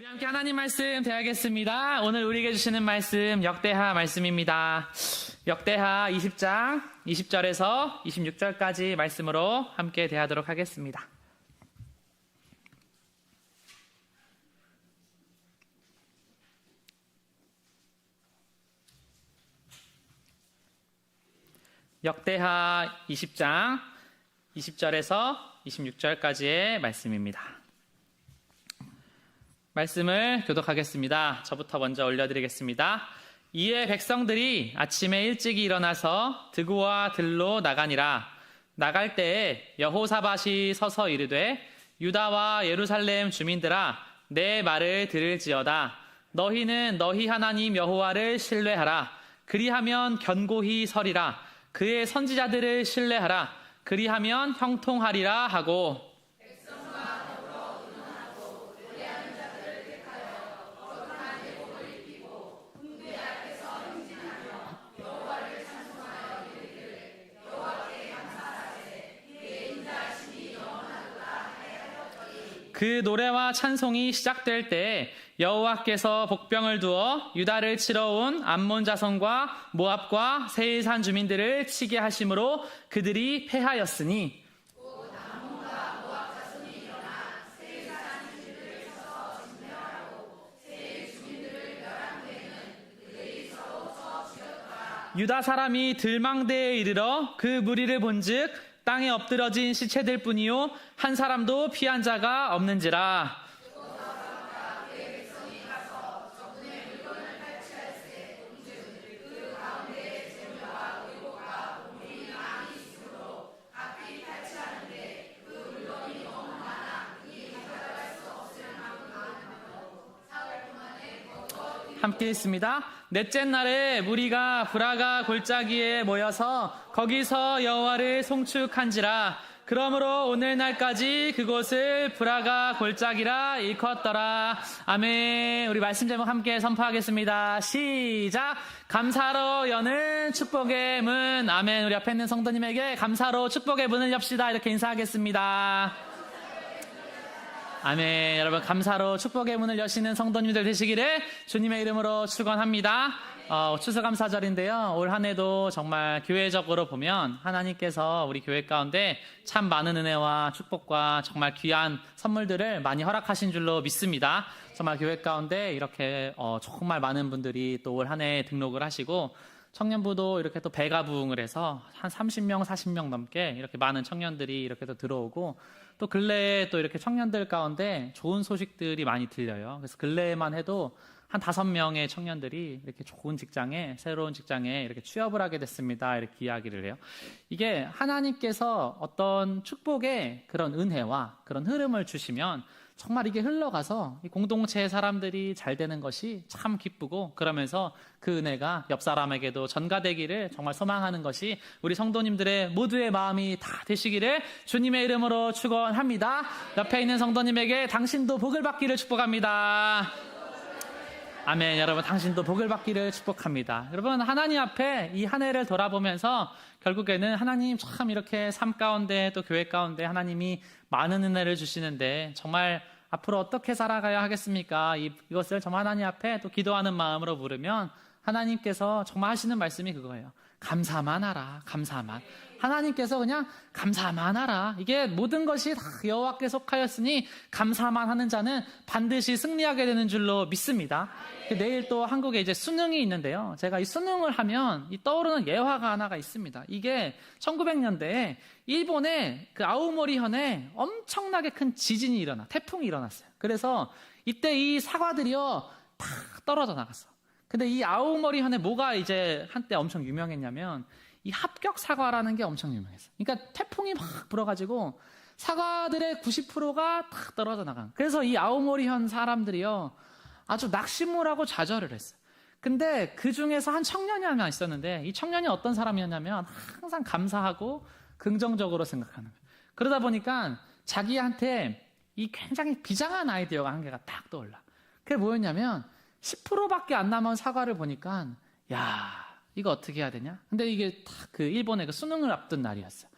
함께 하나님 말씀 대하겠습니다. 오늘 우리에게 주시는 말씀 역대하 말씀입니다. 역대하 20장 20절에서 26절까지 말씀으로 함께 대하도록 하겠습니다. 역대하 20장 20절에서 26절까지의 말씀입니다. 말씀을 교독하겠습니다. 저부터 먼저 올려드리겠습니다. 이에 백성들이 아침에 일찍이 일어나서 드구와 들로 나가니라. 나갈 때에 여호사밧이 서서 이르되 유다와 예루살렘 주민들아 내 말을 들을지어다. 너희는 너희 하나님 여호와를 신뢰하라. 그리하면 견고히 서리라. 그의 선지자들을 신뢰하라. 그리하면 형통하리라 하고 그 노래와 찬송이 시작될 때 여호와께서 복병을 두어 유다를 치러 온 암몬 자손과 모압과 세일산 주민들을 치게 하심으로 그들이 패하였으니 유다 사람이 들망대에 이르러 그 무리를 본즉 땅에 엎드러진 시체들 뿐이요 한 사람도 피한 자가 없는지라. 함께 있습니다. 넷째 날에 무리가 브라가 골짜기에 모여서 거기서 여호와를 송축한지라. 그러므로 오늘날까지 그곳을 브라가 골짜기라 일컫더라. 아멘. 우리 말씀 제목 함께 선포하겠습니다. 시작. 감사로 여는 축복의 문. 아멘. 우리 앞에 있는 성도님에게 감사로 축복의 문을 엽시다. 이렇게 인사하겠습니다. 아멘. 여러분 감사로 축복의 문을 여시는 성도님들 되시기를 주님의 이름으로 축원합니다. 추수감사절인데요. 올 한 해도 정말 교회적으로 보면 하나님께서 우리 교회 가운데 참 많은 은혜와 축복과 정말 귀한 선물들을 많이 허락하신 줄로 믿습니다. 정말 교회 가운데 이렇게 정말 많은 분들이 또 올 한 해 등록을 하시고 청년부도 이렇게 또 배가 부흥을 해서 한 30명, 40명 넘게 이렇게 많은 청년들이 이렇게 또 들어오고 또 근래에 또 이렇게 청년들 가운데 좋은 소식들이 많이 들려요. 그래서 근래에만 해도 한 5명의 청년들이 이렇게 좋은 직장에, 새로운 직장에 이렇게 취업을 하게 됐습니다. 이렇게 이야기를 해요. 이게 하나님께서 어떤 축복의 그런 은혜와 그런 흐름을 주시면 정말 이게 흘러가서 이 공동체의 사람들이 잘 되는 것이 참 기쁘고 그러면서 그 은혜가 옆 사람에게도 전가되기를 정말 소망하는 것이 우리 성도님들의 모두의 마음이 다 되시기를 주님의 이름으로 축원합니다. 옆에 있는 성도님에게 당신도 복을 받기를 축복합니다. 아멘. 여러분 당신도 복을 받기를 축복합니다. 여러분 하나님 앞에 이 한 해를 돌아보면서 결국에는 하나님 참 이렇게 삶 가운데 또 교회 가운데 하나님이 많은 은혜를 주시는데 정말 앞으로 어떻게 살아가야 하겠습니까? 이것을 정말 하나님 앞에 또 기도하는 마음으로 물으면 하나님께서 정말 하시는 말씀이 그거예요. 감사만 하라. 감사만. 하나님께서 그냥 감사만 하라. 이게 모든 것이 다 여호와께 속하였으니 감사만 하는 자는 반드시 승리하게 되는 줄로 믿습니다. 내일 또 한국에 이제 수능이 있는데요. 제가 이 수능을 하면 이 떠오르는 예화가 하나가 있습니다. 이게 1900년대에 일본의 그 아오모리현에 엄청나게 큰 지진이 태풍이 일어났어요. 그래서 이때 이 사과들이요 다 떨어져 나갔어. 근데 이 아오모리현에 뭐가 이제 한때 엄청 유명했냐면 이 합격 사과라는 게 엄청 유명했어요. 그러니까 태풍이 막 불어가지고 사과들의 90%가 다 떨어져 나간. 그래서 이 아오모리현 사람들이요 아주 낙심을 좌절을 했어요. 근데 그 중에서 한 청년이 하나 있었는데 이 청년이 어떤 사람이었냐면 항상 감사하고 긍정적으로 생각하는 거예요. 그러다 보니까 자기한테 이 굉장히 비장한 아이디어가 한 개가 딱 떠올라. 그게 뭐였냐면 10%밖에 안 남은 사과를 보니까 야 이거 어떻게 해야 되냐? 근데 이게 딱 그 일본의 그 수능을 앞둔 날이었어요.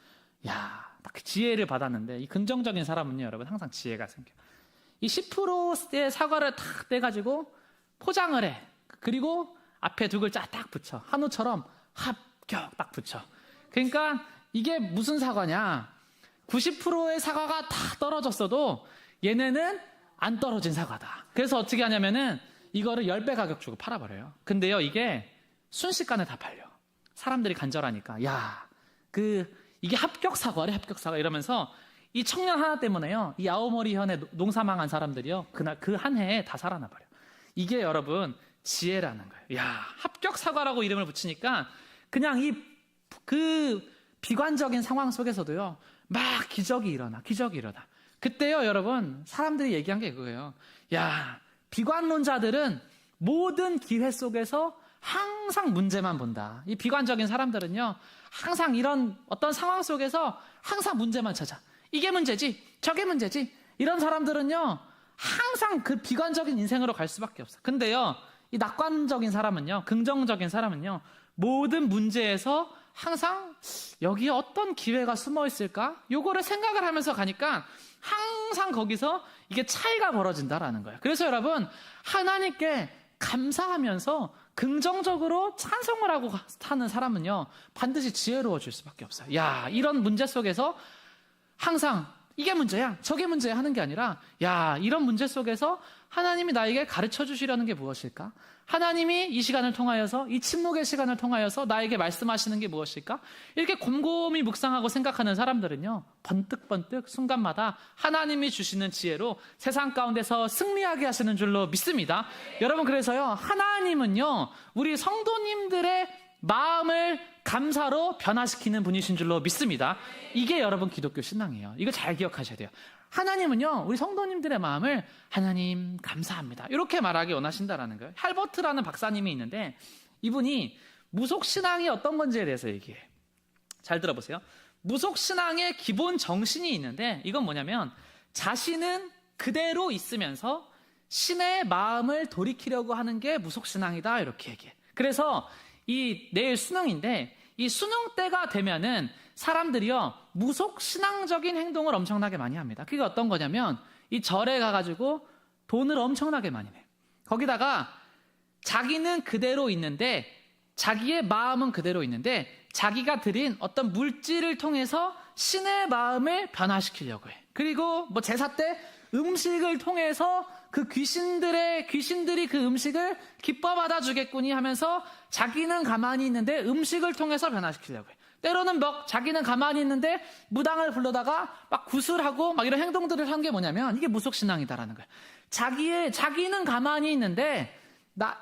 야, 딱 그 지혜를 받았는데 이 긍정적인 사람은요, 여러분 항상 지혜가 생겨. 이 10%의 사과를 탁 떼가지고 포장을 해. 그리고 앞에 두 글자 딱 붙여. 한우처럼 합격 딱 붙여. 그러니까 이게 무슨 사과냐? 90%의 사과가 다 떨어졌어도 얘네는 안 떨어진 사과다. 그래서 어떻게 하냐면은 이거를 10배 가격 주고 팔아버려요. 근데요, 이게 순식간에 다 팔려. 사람들이 간절하니까. 야, 이게 합격 사과래, 합격 사과. 이러면서 이 청년 하나 때문에요, 이 아오모리 현에 농사망한 사람들이요, 그날 그 한 해에 다 살아나버려. 이게 여러분 지혜라는 거예요. 야, 합격 사과라고 이름을 붙이니까 그냥 비관적인 상황 속에서도요, 막 기적이 일어나. 그때요, 여러분, 사람들이 얘기한 게 그거예요. 야, 비관론자들은 모든 기회 속에서 항상 문제만 본다. 이 비관적인 사람들은요, 항상 이런 어떤 상황 속에서 항상 문제만 찾아. 이게 문제지, 저게 문제지. 이런 사람들은요, 항상 그 비관적인 인생으로 갈 수밖에 없어. 근데요, 이 낙관적인 사람은요, 긍정적인 사람은요, 모든 문제에서 항상 여기에 어떤 기회가 숨어 있을까? 요거를 생각을 하면서 가니까 항상 거기서 이게 차이가 벌어진다라는 거예요. 그래서 여러분, 하나님께 감사하면서 긍정적으로 찬송을 하고 사는 사람은요, 반드시 지혜로워질 수밖에 없어요. 야, 이런 문제 속에서 항상 이게 문제야, 저게 문제야 하는 게 아니라, 야, 이런 문제 속에서 하나님이 나에게 가르쳐 주시려는 게 무엇일까? 하나님이 이 시간을 통하여서, 이 침묵의 시간을 통하여서 나에게 말씀하시는 게 무엇일까? 이렇게 곰곰이 묵상하고 생각하는 사람들은요, 번뜩번뜩 순간마다 하나님이 주시는 지혜로 세상 가운데서 승리하게 하시는 줄로 믿습니다. 여러분, 그래서요, 하나님은요, 우리 성도님들의 마음을 감사로 변화시키는 분이신 줄로 믿습니다. 이게 여러분 기독교 신앙이에요. 이거 잘 기억하셔야 돼요. 하나님은요, 우리 성도님들의 마음을 하나님 감사합니다, 이렇게 말하기 원하신다라는 거예요. 할버트라는 박사님이 있는데 이분이 무속신앙이 어떤 건지에 대해서 얘기해요. 잘 들어보세요. 무속신앙의 기본 정신이 있는데 이건 뭐냐면, 자신은 그대로 있으면서 신의 마음을 돌이키려고 하는 게 무속신앙이다, 이렇게 얘기해. 그래서 내일 수능인데 이 수능 때가 되면은 사람들이요, 무속신앙적인 행동을 엄청나게 많이 합니다. 그게 어떤 거냐면, 이 절에 가가지고 돈을 엄청나게 많이 내. 거기다가 자기는 그대로 있는데, 자기의 마음은 그대로 있는데, 자기가 드린 어떤 물질을 통해서 신의 마음을 변화시키려고 해. 그리고 뭐 제사 때 음식을 통해서 그 귀신들이 그 음식을 기뻐 받아주겠구니 하면서 자기는 가만히 있는데 음식을 통해서 변화시키려고 해. 때로는 자기는 가만히 있는데 무당을 불러다가 막 구슬하고 막 이런 행동들을 한 게 뭐냐면, 이게 무속신앙이다라는 거예요. 자기는 가만히 있는데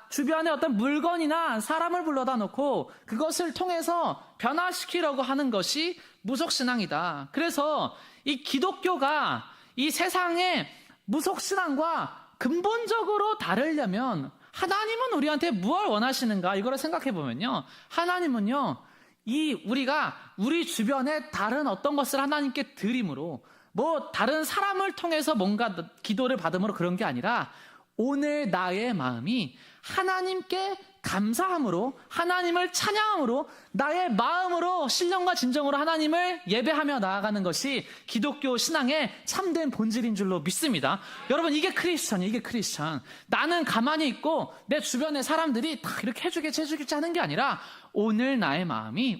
주변에 어떤 물건이나 사람을 불러다 놓고 그것을 통해서 변화시키려고 하는 것이 무속신앙이다. 그래서 이 기독교가 이 세상의 무속신앙과 근본적으로 다르려면 하나님은 우리한테 무엇을 원하시는가, 이거를 생각해 보면요, 하나님은요, 우리가 우리 주변에 다른 어떤 것을 하나님께 드림으로, 뭐 다른 사람을 통해서 뭔가 기도를 받음으로 그런 게 아니라, 오늘 나의 마음이 하나님께 감사함으로, 하나님을 찬양함으로, 나의 마음으로 신령과 진정으로 하나님을 예배하며 나아가는 것이 기독교 신앙의 참된 본질인 줄로 믿습니다. 여러분, 이게 크리스천이에요. 이게 크리스천. 나는 가만히 있고 내 주변의 사람들이 다 이렇게 해주겠지 하는 게 아니라, 오늘 나의 마음이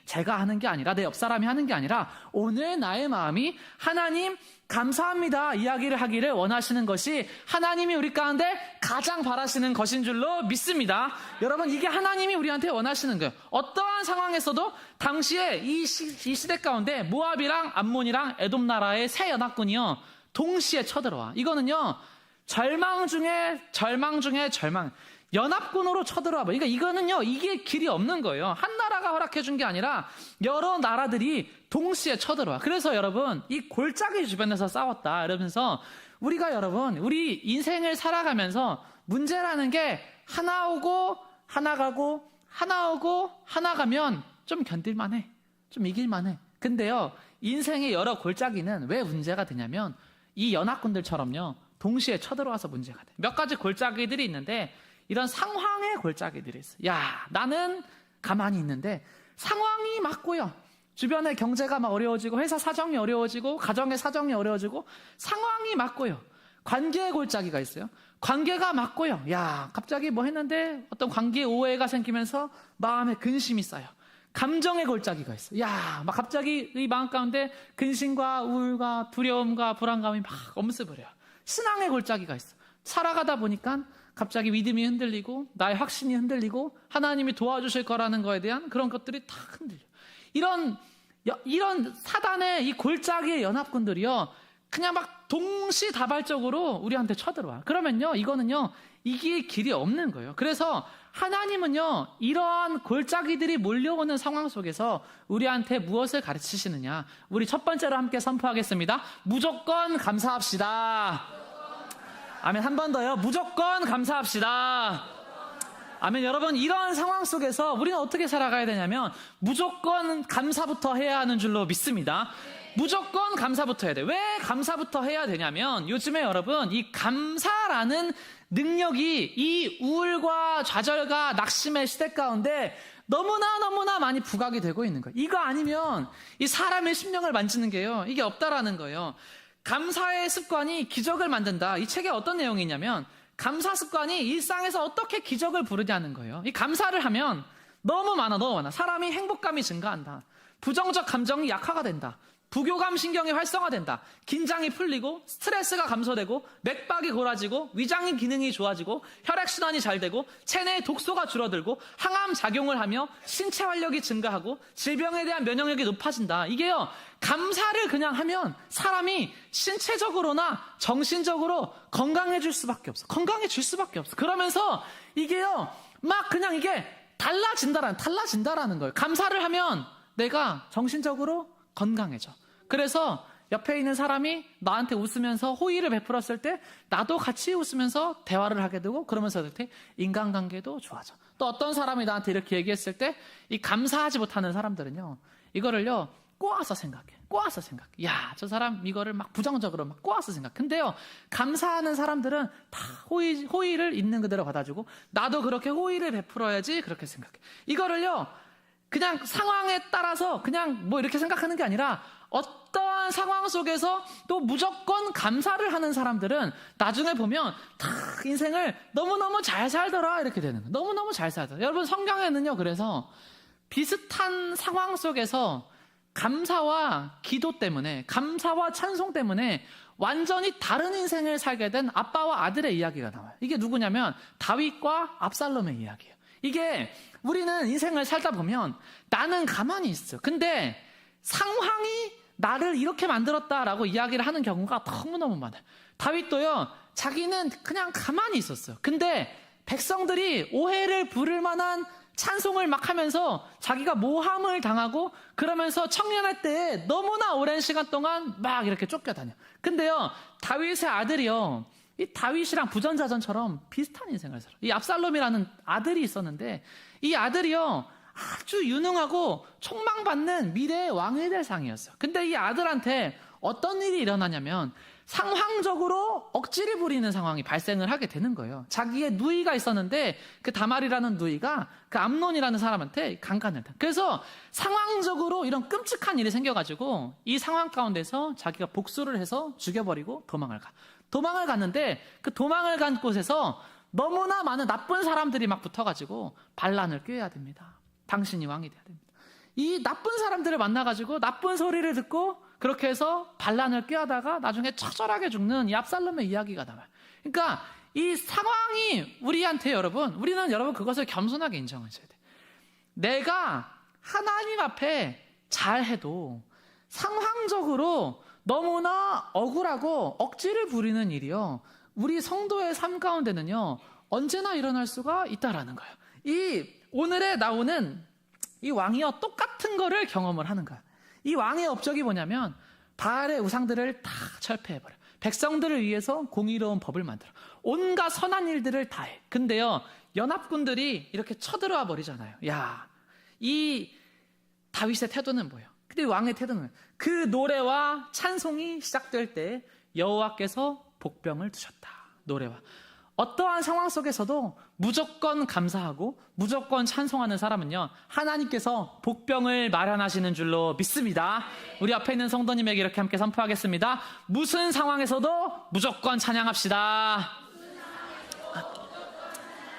제가 하는 게 아니라, 내 옆 사람이 하는 게 아니라, 오늘 나의 마음이 하나님 감사합니다 이야기를 하기를 원하시는 것이 하나님이 우리 가운데 가장 바라시는 것인 줄로 믿습니다. 여러분, 이게 하나님이 우리한테 원하시는 거예요. 어떠한 상황에서도 당시에 이 시대 가운데 모압이랑 암몬이랑 에돔 나라의 세 연합군이요, 동시에 쳐들어와. 이거는요, 절망 중에 절망. 연합군으로 쳐들어와. 그러니까 이거는요, 이게 길이 없는 거예요. 한 나라가 허락해 준 게 아니라 여러 나라들이 동시에 쳐들어와. 그래서 여러분, 이 골짜기 주변에서 싸웠다 이러면서, 우리 인생을 살아가면서 문제라는 게 하나 오고 하나 가고, 하나 오고 하나 가면 좀 견딜만해, 좀 이길만해. 근데요, 인생의 여러 골짜기는 왜 문제가 되냐면, 이 연합군들처럼요, 동시에 쳐들어와서 문제가 돼. 몇 가지 골짜기들이 있는데, 이런 상황의 골짜기들이 있어요. 야, 나는 가만히 있는데 상황이 맞고요, 주변의 경제가 막 어려워지고 회사 사정이 어려워지고 가정의 사정이 어려워지고 상황이 맞고요. 관계의 골짜기가 있어요. 관계가 맞고요. 야, 갑자기 뭐 했는데 어떤 관계에 오해가 생기면서 마음에 근심이 쌓여. 감정의 골짜기가 있어. 야, 막 갑자기 이 마음 가운데 근심과 우울과 두려움과 불안감이 막 엄습을 해요. 신앙의 골짜기가 있어. 살아가다 보니까 갑자기 믿음이 흔들리고 나의 확신이 흔들리고 하나님이 도와주실 거라는 거에 대한 그런 것들이 다 흔들려. 이런 사단의 이 골짜기의 연합군들이요, 그냥 막 동시다발적으로 우리한테 쳐들어와. 그러면요, 이거는요, 이길 길이 없는 거예요. 그래서 하나님은요, 이러한 골짜기들이 몰려오는 상황 속에서 우리한테 무엇을 가르치시느냐. 우리 첫 번째로 함께 선포하겠습니다. 무조건 감사합시다. 아멘. 한 번 더요. 무조건 감사합시다. 아멘. 여러분, 이런 상황 속에서 우리는 어떻게 살아가야 되냐면 무조건 감사부터 해야 하는 줄로 믿습니다. 무조건 감사부터 해야 돼. 왜 감사부터 해야 되냐면 요즘에 여러분, 이 감사라는 능력이 이 우울과 좌절과 낙심의 시대 가운데 너무나 많이 부각이 되고 있는 거예요. 이거 아니면 이 사람의 심령을 만지는 게요, 이게 없다라는 거예요. 감사의 습관이 기적을 만든다. 이 책에 어떤 내용이 있냐면 감사 습관이 일상에서 어떻게 기적을 부르냐는 거예요. 이 감사를 하면 너무 많아. 사람이 행복감이 증가한다. 부정적 감정이 약화가 된다. 부교감 신경이 활성화된다. 긴장이 풀리고 스트레스가 감소되고 맥박이 골아지고 위장 기능이 좋아지고 혈액순환이 잘 되고 체내의 독소가 줄어들고 항암 작용을 하며 신체 활력이 증가하고 질병에 대한 면역력이 높아진다. 이게요, 감사를 그냥 하면 사람이 신체적으로나 정신적으로 건강해질 수밖에 없어. 건강해질 수밖에 없어. 그러면서 이게요, 막 그냥 이게 달라진다라는 거예요. 감사를 하면 내가 정신적으로 건강해져. 그래서 옆에 있는 사람이 나한테 웃으면서 호의를 베풀었을 때 나도 같이 웃으면서 대화를 하게 되고, 그러면서 이렇게 인간관계도 좋아져. 또 어떤 사람이 나한테 이렇게 얘기했을 때 이 감사하지 못하는 사람들은요, 이거를요 꼬아서 생각해. 야, 저 사람 이거를 막 부정적으로 막 꼬아서 생각해. 근데요, 감사하는 사람들은 다 호의를 있는 그대로 받아주고 나도 그렇게 호의를 베풀어야지 그렇게 생각해. 이거를요 그냥 상황에 따라서 그냥 뭐 이렇게 생각하는 게 아니라 어떠한 상황 속에서 또 무조건 감사를 하는 사람들은 나중에 보면 다 인생을 너무너무 잘 살더라 이렇게 되는 거예요. 너무너무 잘 살더라. 여러분, 성경에는요, 그래서 비슷한 상황 속에서 감사와 기도 때문에, 감사와 찬송 때문에 완전히 다른 인생을 살게 된 아빠와 아들의 이야기가 나와요. 이게 누구냐면 다윗과 압살롬의 이야기예요. 이게 우리는 인생을 살다 보면 나는 가만히 있어. 근데 상황이 나를 이렇게 만들었다라고 이야기를 하는 경우가 너무너무 많아요. 다윗도요, 자기는 그냥 가만히 있었어요. 근데 백성들이 오해를 부를 만한 찬송을 막 하면서 자기가 모함을 당하고 그러면서 청년할 때 너무나 오랜 시간 동안 막 이렇게 쫓겨다녀. 근데요, 다윗의 아들이요, 이 다윗이랑 부전자전처럼 비슷한 인생을 살아. 이 압살롬이라는 아들이 있었는데 이 아들이요, 아주 유능하고 촉망받는 미래의 왕이 될 상이었어요. 근데 이 아들한테 어떤 일이 일어나냐면 상황적으로 억지를 부리는 상황이 발생을 하게 되는 거예요. 자기의 누이가 있었는데 그 다말이라는 누이가 그 암논이라는 사람한테 강간을 해. 그래서 상황적으로 이런 끔찍한 일이 생겨가지고 이 상황 가운데서 자기가 복수를 해서 죽여버리고 도망을 가. 도망을 갔는데 그 도망을 간 곳에서 너무나 많은 나쁜 사람들이 막 붙어가지고 반란을 꾀해야 됩니다. 당신이 왕이 돼야 됩니다. 이 나쁜 사람들을 만나가지고 나쁜 소리를 듣고 그렇게 해서 반란을 꾀하다가 나중에 처절하게 죽는 이 압살롬의 이야기가 나와요. 그러니까 이 상황이 우리한테 우리는 여러분 그것을 겸손하게 인정하셔야 돼요. 내가 하나님 앞에 잘해도 상황적으로 너무나 억울하고 억지를 부리는 일이요, 우리 성도의 삶 가운데는요 언제나 일어날 수가 있다라는 거예요. 이 오늘에 나오는 이 왕이요 똑같은 거를 경험을 하는 거야. 이 왕의 업적이 뭐냐면 바알의 우상들을 다 철폐해버려. 백성들을 위해서 공의로운 법을 만들어. 온갖 선한 일들을 다 해. 근데요, 연합군들이 이렇게 쳐들어와 버리잖아요. 야, 이 다윗의 태도는 뭐예요? 근데 왕의 태도는 그 노래와 찬송이 시작될 때 여호와께서 복병을 두셨다. 노래와 어떠한 상황 속에서도 무조건 감사하고 무조건 찬송하는 사람은요, 하나님께서 복병을 마련하시는 줄로 믿습니다. 우리 앞에 있는 성도님에게 이렇게 함께 선포하겠습니다. 무슨 상황에서도 무조건 찬양합시다.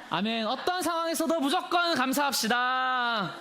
아멘. 어떤 상황에서도 무조건 감사합시다.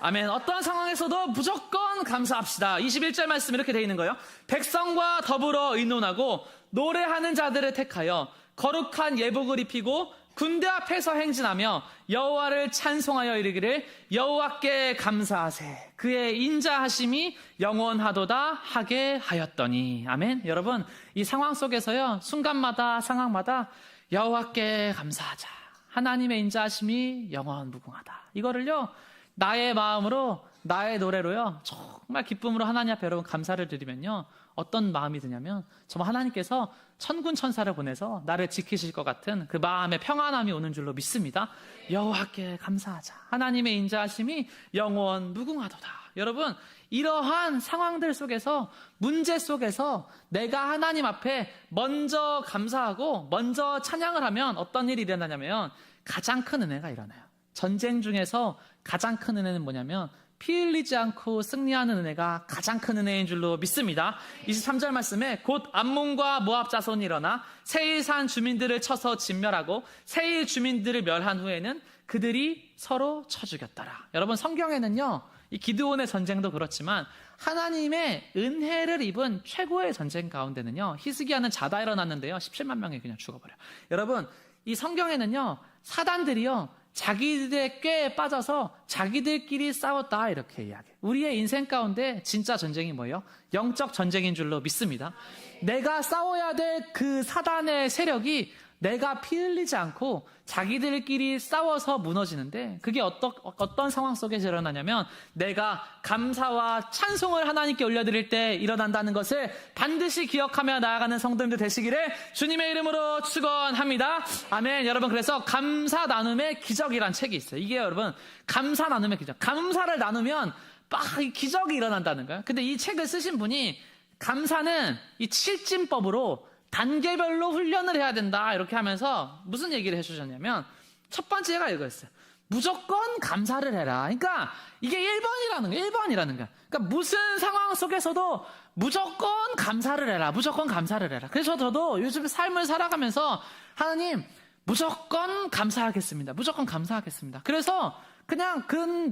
아멘. 어떠한 상황에서도 무조건 감사합시다. 21절 말씀 이렇게 되어 있는 거예요. 백성과 더불어 의논하고 노래하는 자들을 택하여 거룩한 예복을 입히고 군대 앞에서 행진하며 여호와를 찬송하여 이르기를 여호와께 감사하세 그의 인자하심이 영원하도다 하게 하였더니. 아멘. 여러분, 이 상황 속에서요, 순간마다 상황마다 여호와께 감사하자, 하나님의 인자하심이 영원 무궁하다, 이거를요 나의 마음으로, 나의 노래로요 정말 기쁨으로 하나님 앞에 여러분 감사를 드리면요, 어떤 마음이 드냐면 정말 하나님께서 천군 천사를 보내서 나를 지키실 것 같은 그 마음의 평안함이 오는 줄로 믿습니다. 여호와께 감사하자, 하나님의 인자하심이 영원 무궁하도다. 여러분, 이러한 상황들 속에서, 문제 속에서 내가 하나님 앞에 먼저 감사하고 먼저 찬양을 하면 어떤 일이 일어나냐면 가장 큰 은혜가 일어나요. 전쟁 중에서 가장 큰 은혜는 뭐냐면 피 흘리지 않고 승리하는 은혜가 가장 큰 은혜인 줄로 믿습니다. 23절 말씀에 곧 암몬과 모압 자손이 일어나 세일산 주민들을 쳐서 진멸하고 세일 주민들을 멸한 후에는 그들이 서로 쳐 죽였더라. 여러분, 성경에는요, 이 기드온의 전쟁도 그렇지만 하나님의 은혜를 입은 최고의 전쟁 가운데는요, 히스기야는 자다 일어났는데요 17만 명이 그냥 죽어버려요. 여러분, 이 성경에는요 사단들이요 자기들의 꾀에 빠져서 자기들끼리 싸웠다 이렇게 이야기해요. 우리의 인생 가운데 진짜 전쟁이 뭐예요? 영적 전쟁인 줄로 믿습니다. 내가 싸워야 될 그 사단의 세력이 내가 피 흘리지 않고 자기들끼리 싸워서 무너지는데, 그게 어떤 상황 속에서 일어나냐면 내가 감사와 찬송을 하나님께 올려드릴 때 일어난다는 것을 반드시 기억하며 나아가는 성도님들 되시기를 주님의 이름으로 축원합니다. 아멘. 여러분, 그래서 감사 나눔의 기적이란 책이 있어요. 이게 여러분, 감사 나눔의 기적, 감사를 나누면 막 기적이 일어난다는 거예요. 근데 이 책을 쓰신 분이 감사는 이 7진법으로 단계별로 훈련을 해야 된다 이렇게 하면서 무슨 얘기를 해주셨냐면, 첫 번째가 이거였어요. 무조건 감사를 해라. 그러니까 이게 1번이라는 거야. 1번이라는 거야. 그러니까 무슨 상황 속에서도 무조건 감사를 해라. 무조건 감사를 해라. 그래서 저도 요즘 삶을 살아가면서 하나님 무조건 감사하겠습니다. 무조건 감사하겠습니다. 그래서 그냥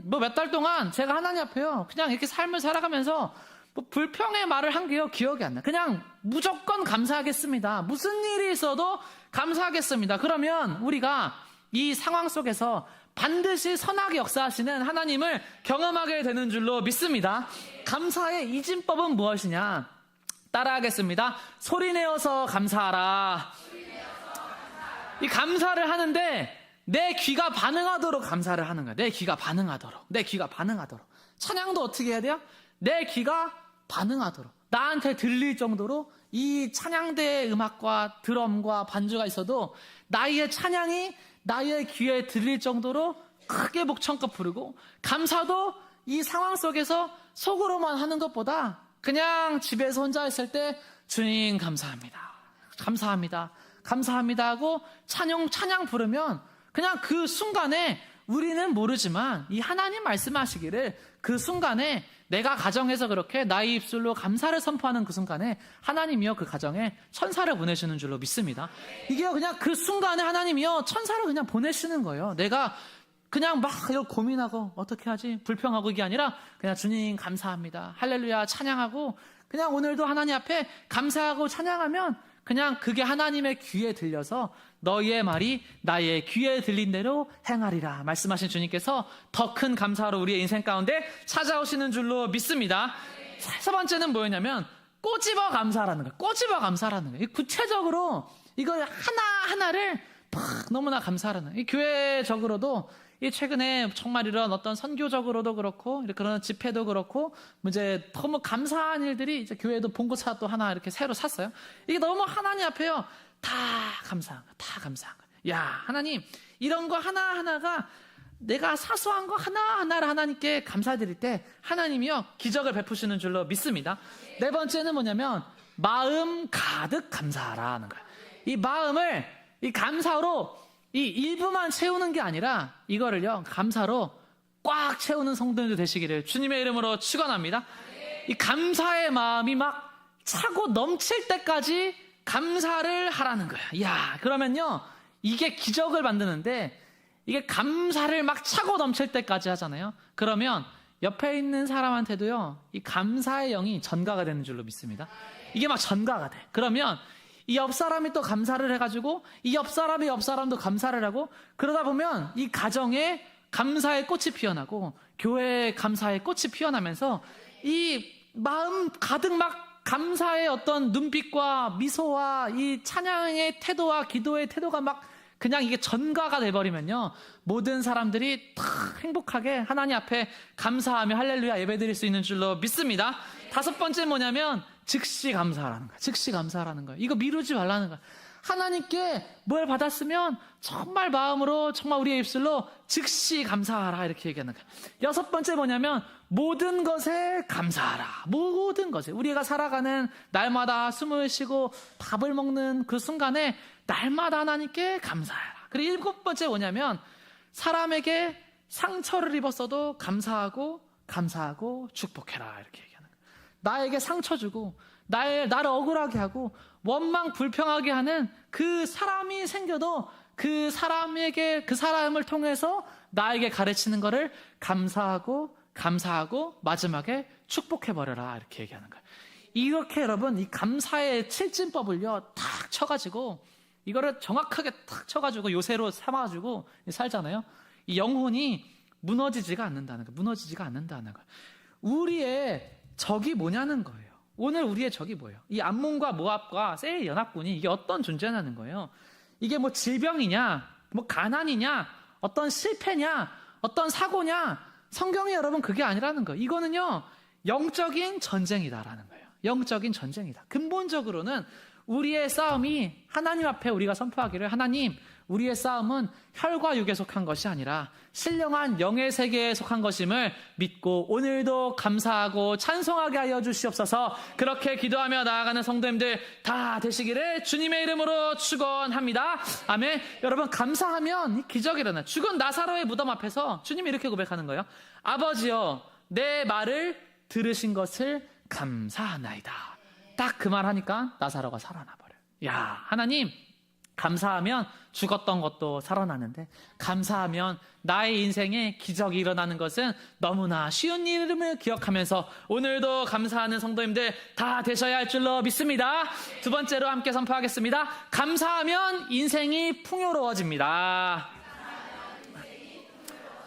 몇 달 동안 제가 하나님 앞에요 그냥 이렇게 삶을 살아가면서 불평의 말을 한 게요 기억이 안 나. 그냥 무조건 감사하겠습니다. 무슨 일이 있어도 감사하겠습니다. 그러면 우리가 이 상황 속에서 반드시 선하게 역사하시는 하나님을 경험하게 되는 줄로 믿습니다. 감사의 이진법은 무엇이냐? 따라하겠습니다. 소리내어서 감사하라. 이 감사를 하는데 내 귀가 반응하도록 감사를 하는 거야. 내 귀가 반응하도록. 찬양도 어떻게 해야 돼요? 내 귀가 반응하도록, 나한테 들릴 정도로 이 찬양대의 음악과 드럼과 반주가 있어도 나의 찬양이 나의 귀에 들릴 정도로 크게 목청껏 부르고, 감사도 이 상황 속에서 속으로만 하는 것보다 그냥 집에서 혼자 있을 때 주님 감사합니다, 감사합니다, 감사합니다 하고 찬양 부르면 그냥 그 순간에 우리는 모르지만 이 하나님 말씀하시기를 그 순간에 내가 가정에서 그렇게 나의 입술로 감사를 선포하는 그 순간에 하나님이요 그 가정에 천사를 보내시는 줄로 믿습니다. 이게 그냥 그 순간에 하나님이요 천사를 그냥 보내시는 거예요. 내가 그냥 막 이거 고민하고 어떻게 하지 불평하고 이게 아니라 그냥 주님 감사합니다 할렐루야 찬양하고 그냥 오늘도 하나님 앞에 감사하고 찬양하면 그냥 그게 하나님의 귀에 들려서 너희의 말이 나의 귀에 들린 대로 행하리라 말씀하신 주님께서 더 큰 감사로 우리의 인생 가운데 찾아오시는 줄로 믿습니다. 세 번째는 뭐였냐면 꼬집어 감사라는 거예요. 꼬집어 감사라는 거예요. 구체적으로 이거 하나하나를 너무나 감사하는 거예요. 교회적으로도 최근에 정말 이런 어떤 선교적으로도 그렇고 그런 집회도 그렇고 이제 너무 감사한 일들이 이제 교회도 봉고차 또 하나 이렇게 새로 샀어요. 이게 너무 하나님 앞에요 다 감사한 거야. 다 감사한 거야. 야 하나님 이런 거 하나하나가 내가 사소한 거 하나하나를 하나님께 감사드릴 때 하나님이요 기적을 베푸시는 줄로 믿습니다. 네 번째는 뭐냐면 마음 가득 감사하라 하는 거야. 이 마음을 이 감사로 이 일부만 채우는 게 아니라 이거를요, 감사로 꽉 채우는 성도님들 되시기를 주님의 이름으로 축원합니다. 이 감사의 마음이 막 차고 넘칠 때까지 감사를 하라는 거야. 이야, 그러면요, 이게 기적을 만드는데, 이게 감사를 막 차고 넘칠 때까지 하잖아요. 그러면 옆에 있는 사람한테도요, 이 감사의 영이 전가가 되는 줄로 믿습니다. 이게 막 전가가 돼. 그러면 이 옆 사람이 또 감사를 해가지고 이 옆 사람이 옆 사람도 감사를 하고, 그러다 보면 이 가정에 감사의 꽃이 피어나고 교회에 감사의 꽃이 피어나면서 이 마음 가득 막 감사의 어떤 눈빛과 미소와 이 찬양의 태도와 기도의 태도가 막 그냥 이게 전가가 돼버리면요, 모든 사람들이 다 행복하게 하나님 앞에 감사하며 할렐루야 예배드릴 수 있는 줄로 믿습니다. 다섯 번째 뭐냐면 즉시 감사하라는 거예요. 즉시 감사하라는 거예요. 이거 미루지 말라는 거예요. 하나님께 뭘 받았으면 정말 마음으로, 정말 우리의 입술로 즉시 감사하라, 이렇게 얘기하는 거예요. 여섯 번째 뭐냐면 모든 것에 감사하라. 모든 것에, 우리가 살아가는 날마다 숨을 쉬고 밥을 먹는 그 순간에 날마다 하나님께 감사하라. 그리고 일곱 번째 뭐냐면 사람에게 상처를 입었어도 감사하고 축복해라, 이렇게 얘기하는 거예요. 나에게 상처 주고 나를 억울하게 하고 원망 불평하게 하는 그 사람이 생겨도 그 사람을 통해서 나에게 가르치는 거를 감사하고 마지막에 축복해버려라, 이렇게 얘기하는 거예요. 이렇게 여러분, 이 감사의 칠진법을요 탁 쳐가지고, 이거를 정확하게 탁 쳐가지고 요새로 삼아가지고 살잖아요. 이 영혼이 무너지지가 않는다는 거예요. 우리의 적이 뭐냐는 거예요. 오늘 우리의 적이 뭐예요? 이 암몬과 모압과 세일 연합군이 이게 어떤 존재냐는 거예요. 이게 뭐 질병이냐, 뭐 가난이냐, 어떤 실패냐, 어떤 사고냐, 성경이 여러분 그게 아니라는 거예요. 이거는요 영적인 전쟁이다라는 거예요. 영적인 전쟁이다. 근본적으로는 우리의 싸움이 하나님 앞에 우리가 선포하기를, 하나님, 우리의 싸움은 혈과 육에 속한 것이 아니라 신령한 영의 세계에 속한 것임을 믿고 오늘도 감사하고 찬송하게 하여 주시옵소서. 그렇게 기도하며 나아가는 성도님들 다 되시기를 주님의 이름으로 축원합니다. 아멘. 여러분, 감사하면 이 기적이 일어나요. 죽은 나사로의 무덤 앞에서 주님이 이렇게 고백하는 거예요. 아버지여, 내 말을 들으신 것을 감사하나이다. 딱 그 말 하니까 나사로가 살아나 버려요. 야, 하나님, 감사하면 죽었던 것도 살아나는데, 감사하면 나의 인생에 기적이 일어나는 것은 너무나 쉬운 이름을 기억하면서 오늘도 감사하는 성도님들 다 되셔야 할 줄로 믿습니다. 두 번째로 함께 선포하겠습니다. 감사하면 인생이 풍요로워집니다.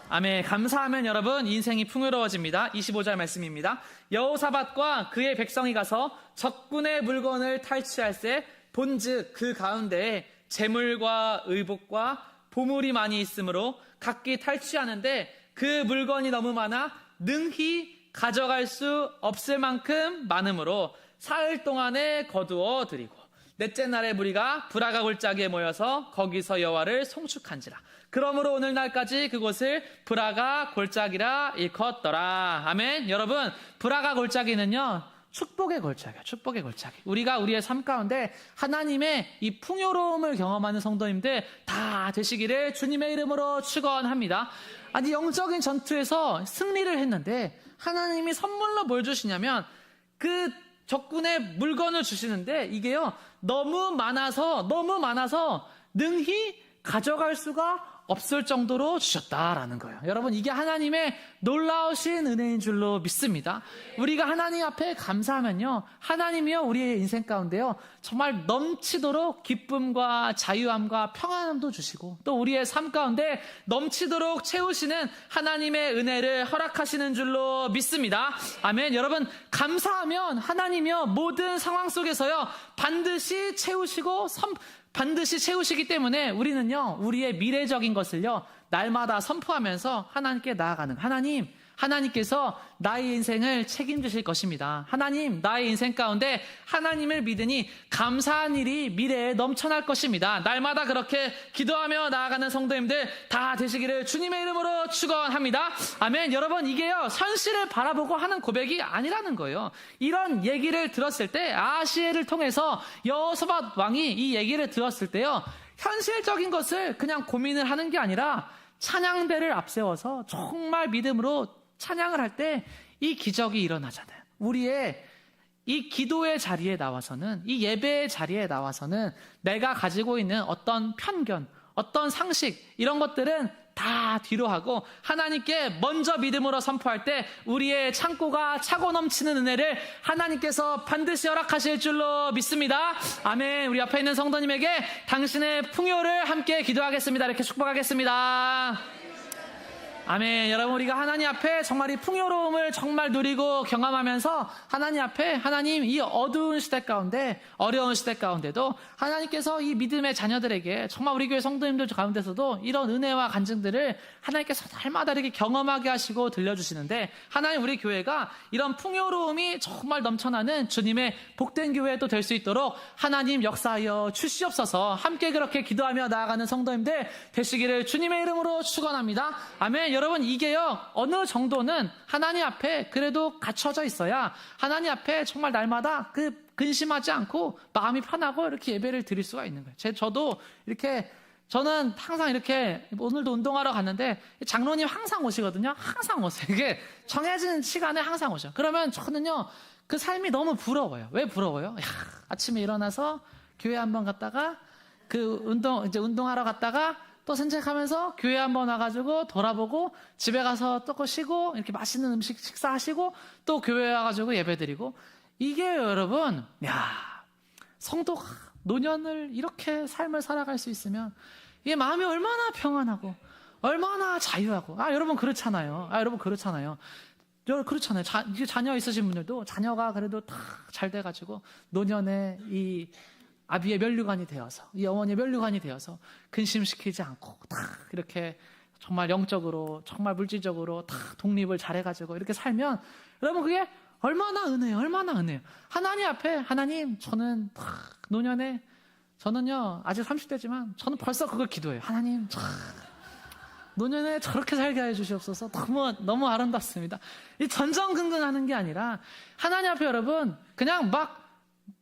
아멘. 감사하면 여러분 인생이 풍요로워집니다. 25절 말씀입니다. 여호사밧과 그의 백성이 가서 적군의 물건을 탈취할새 본즉 그 가운데에 재물과 의복과 보물이 많이 있으므로 각기 탈취하는데 그 물건이 너무 많아 능히 가져갈 수 없을 만큼 많으므로 사흘 동안에 거두어 드리고 넷째 날에 무리가 브라가 골짜기에 모여서 거기서 여호와를 송축한지라. 그러므로 오늘날까지 그곳을 브라가 골짜기라 일컫더라. 아멘. 여러분, 브라가 골짜기는요 축복의 골짜기야. 축복의 골짜기. 우리가 우리의 삶 가운데 하나님의 이 풍요로움을 경험하는 성도님들 다 되시기를 주님의 이름으로 축원합니다. 아니, 영적인 전투에서 승리를 했는데 하나님이 선물로 뭘 주시냐면 그 적군의 물건을 주시는데 이게요 너무 많아서 능히 가져갈 수가 없을 정도로 주셨다라는 거예요. 여러분, 이게 하나님의 놀라우신 은혜인 줄로 믿습니다. 우리가 하나님 앞에 감사하면요, 하나님이요 우리의 인생 가운데요 정말 넘치도록 기쁨과 자유함과 평안함도 주시고 또 우리의 삶 가운데 넘치도록 채우시는 하나님의 은혜를 허락하시는 줄로 믿습니다. 아멘. 여러분, 감사하면 하나님이요 모든 상황 속에서요 반드시 채우시기 때문에 우리는요 우리의 미래적인 것을요 날마다 선포하면서 하나님께 나아가는, 하나님, 하나님께서 나의 인생을 책임지실 것입니다. 하나님, 나의 인생 가운데 하나님을 믿으니 감사한 일이 미래에 넘쳐날 것입니다. 날마다 그렇게 기도하며 나아가는 성도님들 다 되시기를 주님의 이름으로 축원합니다. 아멘. 여러분, 이게요, 현실을 바라보고 하는 고백이 아니라는 거예요. 이런 얘기를 들었을 때, 아하시엘을 통해서 여호사밧 왕이 이 얘기를 들었을 때요, 현실적인 것을 그냥 고민을 하는 게 아니라 찬양대를 앞세워서 정말 믿음으로 찬양을 할 때 이 기적이 일어나잖아요. 우리의 이 기도의 자리에 나와서는, 이 예배의 자리에 나와서는 내가 가지고 있는 어떤 편견, 어떤 상식, 이런 것들은 다 뒤로 하고 하나님께 먼저 믿음으로 선포할 때 우리의 창고가 차고 넘치는 은혜를 하나님께서 반드시 허락하실 줄로 믿습니다. 아멘. 우리 옆에 있는 성도님에게 당신의 풍요를 함께 기도하겠습니다. 이렇게 축복하겠습니다. 아멘. 여러분, 우리가 하나님 앞에 정말 이 풍요로움을 정말 누리고 경험하면서 하나님 앞에, 하나님, 이 어두운 시대 가운데, 어려운 시대 가운데도 하나님께서 이 믿음의 자녀들에게, 정말 우리 교회 성도님들 가운데서도 이런 은혜와 간증들을 하나님께서 날마다 이렇게 경험하게 하시고 들려주시는데, 하나님, 우리 교회가 이런 풍요로움이 정말 넘쳐나는 주님의 복된 교회도 될 수 있도록 하나님 역사하여 주시옵소서. 함께 그렇게 기도하며 나아가는 성도님들 되시기를 주님의 이름으로 축원합니다. 아멘. 여러분, 이게요, 어느 정도는 하나님 앞에 그래도 갖춰져 있어야 하나님 앞에 정말 날마다 근심하지 않고 마음이 편하고 이렇게 예배를 드릴 수가 있는 거예요. 저도 이렇게, 저는 항상 이렇게, 오늘도 운동하러 갔는데 장로님 항상 오시거든요. 항상 오세요. 이게 정해진 시간에 항상 오셔. 그러면 저는요, 그 삶이 너무 부러워요. 왜 부러워요? 아침에 일어나서 교회 한번 갔다가 이제 운동하러 갔다가 또 산책하면서 교회 한번 와가지고 돌아보고 집에 가서 또 쉬고 이렇게 맛있는 음식 식사하시고 또 교회 와가지고 예배드리고, 이게 여러분, 성도가 노년을 이렇게 삶을 살아갈 수 있으면 이게 마음이 얼마나 평안하고 얼마나 자유하고. 여러분 그렇잖아요. 여러분 그렇잖아요. 그렇잖아요. 자녀 있으신 분들도 자녀가 그래도 다 잘 돼가지고 노년에 이 아비의 면류관이 되어서, 이 어머니의 면류관이 되어서 근심시키지 않고 다 이렇게 정말 영적으로, 정말 물질적으로 다 독립을 잘해가지고 이렇게 살면, 여러분 그게 얼마나 은혜예요. 얼마나 은혜예요. 하나님 앞에, 하나님, 저는 노년에, 저는요 아직 30대지만 저는 벌써 그걸 기도해요. 하나님, 노년에 저렇게 살게 해주시옵소서. 너무 아름답습니다. 이 전전긍긍하는 게 아니라 하나님 앞에, 여러분, 그냥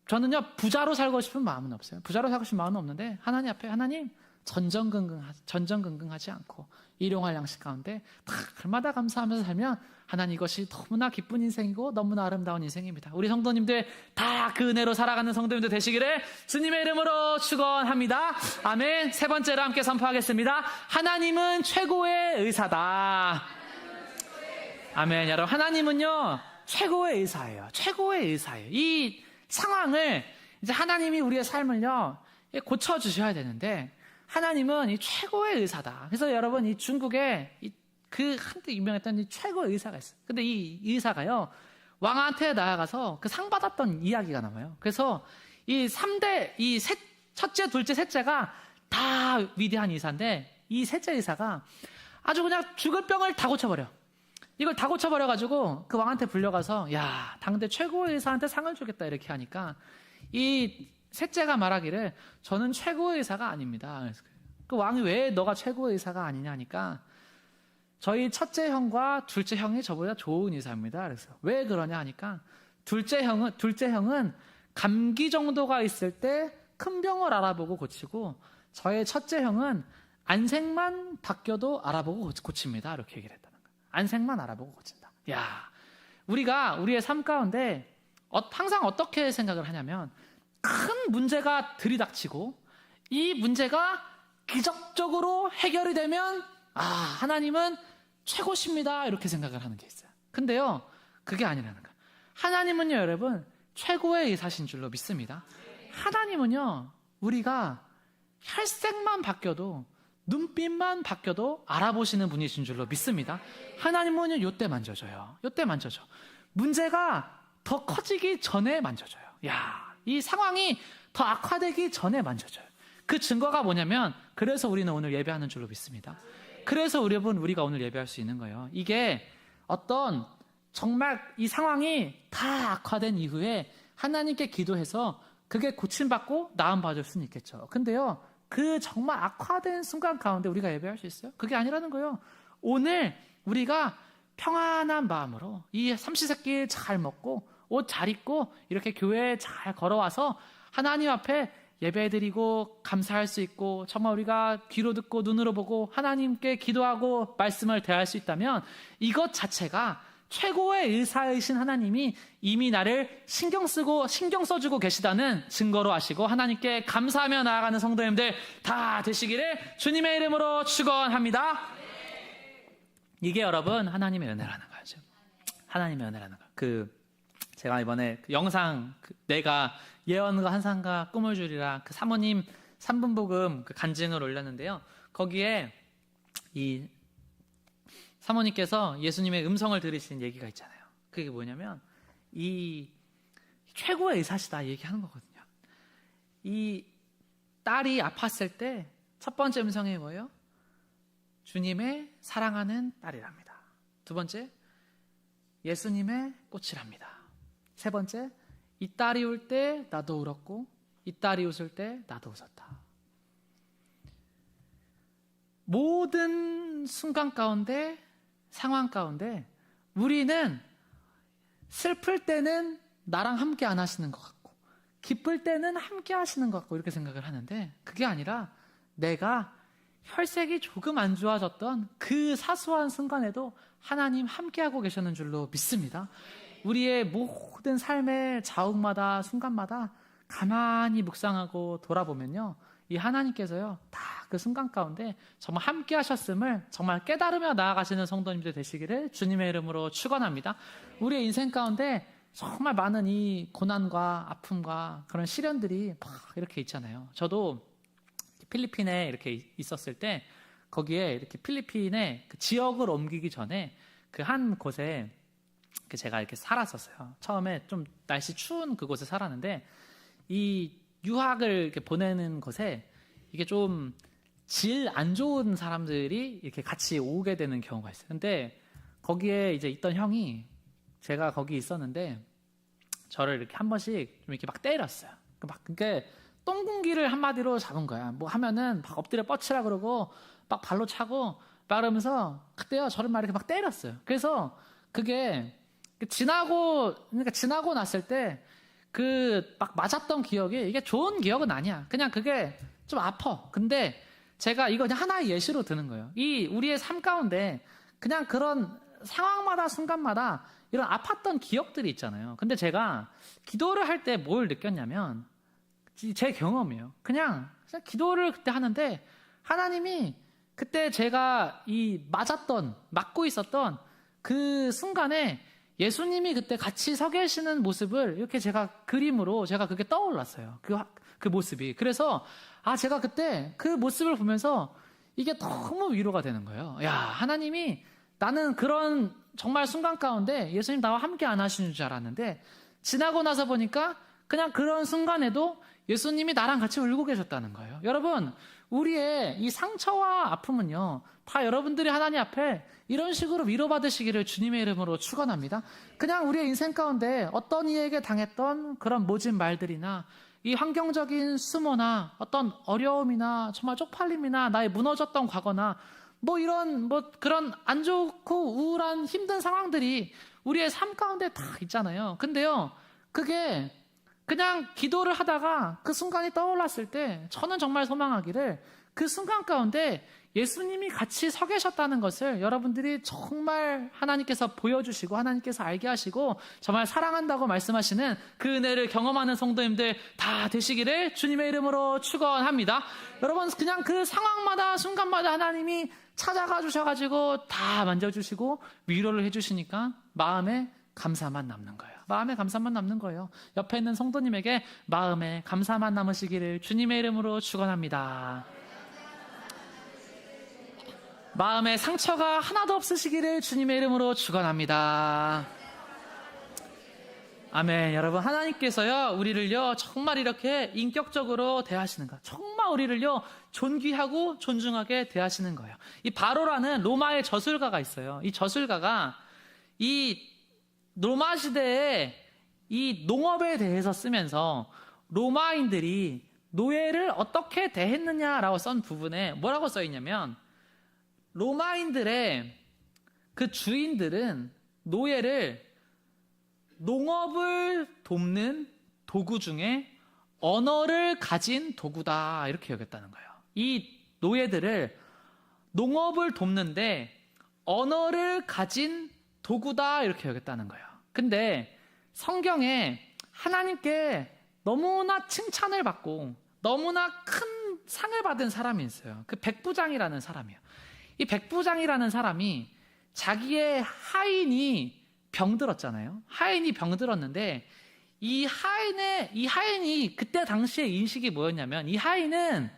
저는요 부자로 살고 싶은 마음은 없어요. 부자로 살고 싶은 마음은 없는데, 하나님 앞에, 하나님, 전전긍긍하지 않고 일용할 양식 가운데 날마다 감사하면서 살면 하나님, 이것이 너무나 기쁜 인생이고 너무나 아름다운 인생입니다. 우리 성도님들 다 그 은혜로 살아가는 성도님들 되시기를 주님의 이름으로 축원합니다. 아멘. 세 번째로 함께 선포하겠습니다. 하나님은 최고의 의사다. 아멘. 여러분, 하나님은요 최고의 의사예요. 최고의 의사예요. 이 상황을 이제 하나님이 우리의 삶을요 고쳐주셔야 되는데, 하나님은 이 최고의 의사다. 그래서 여러분, 이 중국에 한때 유명했던 이 최고의 의사가 있어요. 근데 이 의사가요 왕한테 나아가서 그 상 받았던 이야기가 나와요. 그래서 이 3대, 첫째, 둘째, 셋째가 다 위대한 의사인데, 이 셋째 의사가 아주 그냥 죽을 병을 다 고쳐버려. 이걸 다 고쳐버려가지고 그 왕한테 불려가서, 당대 최고의 의사한테 상을 주겠다 이렇게 하니까, 이 셋째가 말하기를 저는 최고의 의사가 아닙니다. 그래서 그 왕이 왜 너가 최고의 의사가 아니냐 하니까, 저희 첫째 형과 둘째 형이 저보다 좋은 의사입니다. 그래서 왜 그러냐 하니까, 둘째 형은 감기 정도가 있을 때 큰 병을 알아보고 고치고, 저의 첫째 형은 안색만 바뀌어도 알아보고 고칩니다. 이렇게 얘기를 했다는 거예요. 안색만 알아보고 고친다. 우리가 우리의 삶 가운데 항상 어떻게 생각을 하냐면, 큰 문제가 들이닥치고 이 문제가 기적적으로 해결이 되면 하나님은 최고십니다, 이렇게 생각을 하는 게 있어요. 근데요 그게 아니라는 거예요. 하나님은요 여러분 최고의 의사신 줄로 믿습니다. 하나님은요 우리가 혈색만 바뀌어도, 눈빛만 바뀌어도 알아보시는 분이신 줄로 믿습니다. 하나님은요 요때 만져줘요. 요때 만져줘. 문제가 더 커지기 전에 만져줘요. 이 상황이 더 악화되기 전에 만져줘요. 그 증거가 뭐냐면, 그래서 우리는 오늘 예배하는 줄로 믿습니다. 그래서 우리가 오늘 예배할 수 있는 거예요. 이게 어떤 정말 이 상황이 다 악화된 이후에 하나님께 기도해서 그게 고침받고 나음받을 수는 있겠죠. 근데요, 그 정말 악화된 순간 가운데 우리가 예배할 수 있어요? 그게 아니라는 거예요. 오늘 우리가 평안한 마음으로 이 삼시세끼 잘 먹고 옷 잘 입고 이렇게 교회에 잘 걸어와서 하나님 앞에 예배드리고 감사할 수 있고 정말 우리가 귀로 듣고 눈으로 보고 하나님께 기도하고 말씀을 대할 수 있다면 이것 자체가 최고의 의사이신 하나님이 이미 나를 신경 써주고 계시다는 증거로 하시고 하나님께 감사하며 나아가는 성도님들 다 되시기를 주님의 이름으로 축원합니다. 이게 여러분 하나님의 은혜라는 거죠. 하나님의 은혜라는 거. 제가 이번에 영상 내가 예언과 환상과 꿈을 주리라 사모님 3분복음 간증을 올렸는데요. 거기에 이 사모님께서 예수님의 음성을 들으신 얘기가 있잖아요. 그게 뭐냐면 이 최고의 의사시다 얘기하는 거거든요. 이 딸이 아팠을 때 첫 번째 음성이 뭐예요? 주님의 사랑하는 딸이랍니다. 두 번째, 예수님의 꽃이랍니다. 세 번째, 이 딸이 울 때 나도 울었고 이 딸이 웃을 때 나도 웃었다. 모든 순간 가운데 상황 가운데 우리는 슬플 때는 나랑 함께 안 하시는 것 같고 기쁠 때는 함께 하시는 것 같고 이렇게 생각을 하는데 그게 아니라 내가 혈색이 조금 안 좋아졌던 그 사소한 순간에도 하나님 함께하고 계셨는 줄로 믿습니다. 우리의 모든 삶의 자욱마다 순간마다 가만히 묵상하고 돌아보면요, 이 하나님께서요 다 그 순간 가운데 정말 함께 하셨음을 정말 깨달으며 나아가시는 성도님들 되시기를 주님의 이름으로 축원합니다. 우리의 인생 가운데 정말 많은 이 고난과 아픔과 그런 시련들이 막 이렇게 있잖아요. 저도 필리핀에 이렇게 있었을 때 거기에 이렇게 필리핀의 그 지역을 옮기기 전에 그 한 곳에 제가 이렇게 살았었어요. 처음에 좀 날씨 추운 그곳에 살았는데 이 유학을 이렇게 보내는 곳에 이게 좀 질 안 좋은 사람들이 이렇게 같이 오게 되는 경우가 있어요. 근데 거기에 이제 있던 형이 제가 거기 있었는데 저를 이렇게 한 번씩 좀 이렇게 막 때렸어요. 그게 똥군기를 한마디로 잡은 거야. 뭐 하면은 막 엎드려 뻗치라 그러고 막 발로 차고 막 그러면서 그때요 저를 막 이렇게 막 때렸어요. 그래서 그게 지나고 났을 때 그 막 맞았던 기억이 이게 좋은 기억은 아니야. 그냥 그게 좀 아파. 근데 제가 이거 그냥 하나의 예시로 드는 거예요. 이 우리의 삶 가운데 그냥 그런 상황마다 순간마다 이런 아팠던 기억들이 있잖아요. 근데 제가 기도를 할 때 뭘 느꼈냐면 제 경험이에요. 그냥 기도를 그때 하는데 하나님이 그때 제가 맞고 있었던 그 순간에 예수님이 그때 같이 서 계시는 모습을 이렇게 제가 그림으로 제가 그게 떠올랐어요. 그 모습이. 그래서 제가 그때 그 모습을 보면서 이게 너무 위로가 되는 거예요. 야, 하나님이 나는 그런 정말 순간 가운데 예수님 나와 함께 안 하시는 줄 알았는데 지나고 나서 보니까 그냥 그런 순간에도 예수님이 나랑 같이 울고 계셨다는 거예요. 여러분, 우리의 이 상처와 아픔은요, 다 여러분들이 하나님 앞에 이런 식으로 위로받으시기를 주님의 이름으로 축원합니다. 그냥 우리의 인생 가운데 어떤 이에게 당했던 그런 모진 말들이나 이 환경적인 수모나 어떤 어려움이나 정말 쪽팔림이나 나의 무너졌던 과거나 그런 안 좋고 우울한 힘든 상황들이 우리의 삶 가운데 다 있잖아요. 근데요, 그게 그냥 기도를 하다가 그 순간이 떠올랐을 때 저는 정말 소망하기를 그 순간 가운데 예수님이 같이 서 계셨다는 것을 여러분들이 정말 하나님께서 보여주시고 하나님께서 알게 하시고 정말 사랑한다고 말씀하시는 그 은혜를 경험하는 성도님들 다 되시기를 주님의 이름으로 축원합니다. 여러분, 그냥 그 상황마다 순간마다 하나님이 찾아가 주셔가지고 다 만져주시고 위로를 해주시니까 마음에 감사만 남는 거예요. 마음에 감사만 남는 거예요. 옆에 있는 성도님에게 마음에 감사만 남으시기를 주님의 이름으로 축원합니다. 마음에 상처가 하나도 없으시기를 주님의 이름으로 축원합니다. 아멘. 여러분, 하나님께서요 우리를요 정말 이렇게 인격적으로 대하시는 것, 정말 우리를요 존귀하고 존중하게 대하시는 거예요. 이 바로라는 로마의 저술가가 있어요. 이 저술가가 이 로마 시대에 이 농업에 대해서 쓰면서 로마인들이 노예를 어떻게 대했느냐라고 쓴 부분에 뭐라고 써 있냐면, 로마인들의 그 주인들은 노예를 농업을 돕는 도구 중에 언어를 가진 도구다, 이렇게 여겼다는 거예요. 이 노예들을 농업을 돕는데 언어를 가진 도구다, 이렇게 여겼다는 거예요. 근데 성경에 하나님께 너무나 칭찬을 받고 너무나 큰 상을 받은 사람이 있어요. 그 백부장이라는 사람이에요. 이 백부장이라는 사람이 자기의 하인이 병들었잖아요. 하인이 병들었는데 이 하인이 그때 당시에 인식이 뭐였냐면, 이 하인은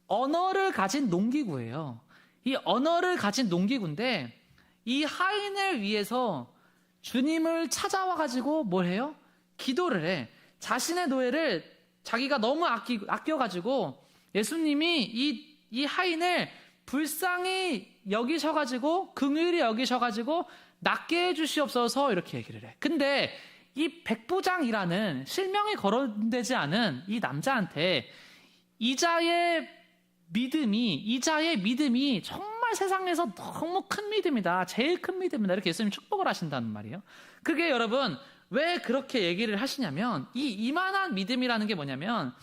언어를 가진 농기구예요. 이 언어를 가진 농기구인데 이 하인을 위해서 주님을 찾아와 가지고 뭘 해요? 기도를 해. 자신의 노예를 자기가 너무 아껴가지고 예수님이 이 하인을 불쌍히 여기셔가지고, 긍휼히 여기셔가지고 낫게 해주시옵소서, 이렇게 얘기를 해. 근데 이 백부장이라는 실명이 거론되지 않은 이 남자한테 이자의 믿음이 정말 세상에서 너무 큰 믿음이다, 제일 큰 믿음이다, 이렇게 예수님이 축복을 하신다는 말이에요. 그게 여러분 왜 그렇게 얘기를 하시냐면, 이 이만한 믿음이라는 게 뭐냐면,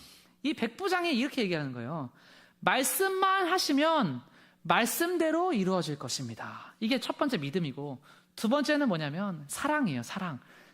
이 백부장이 이렇게 얘기하는 거예요. 말씀만 하시면 말씀대로 이루어질 것입니다. 이게 첫 번째 믿음이고, 두 번째는 뭐냐면 사랑이에요.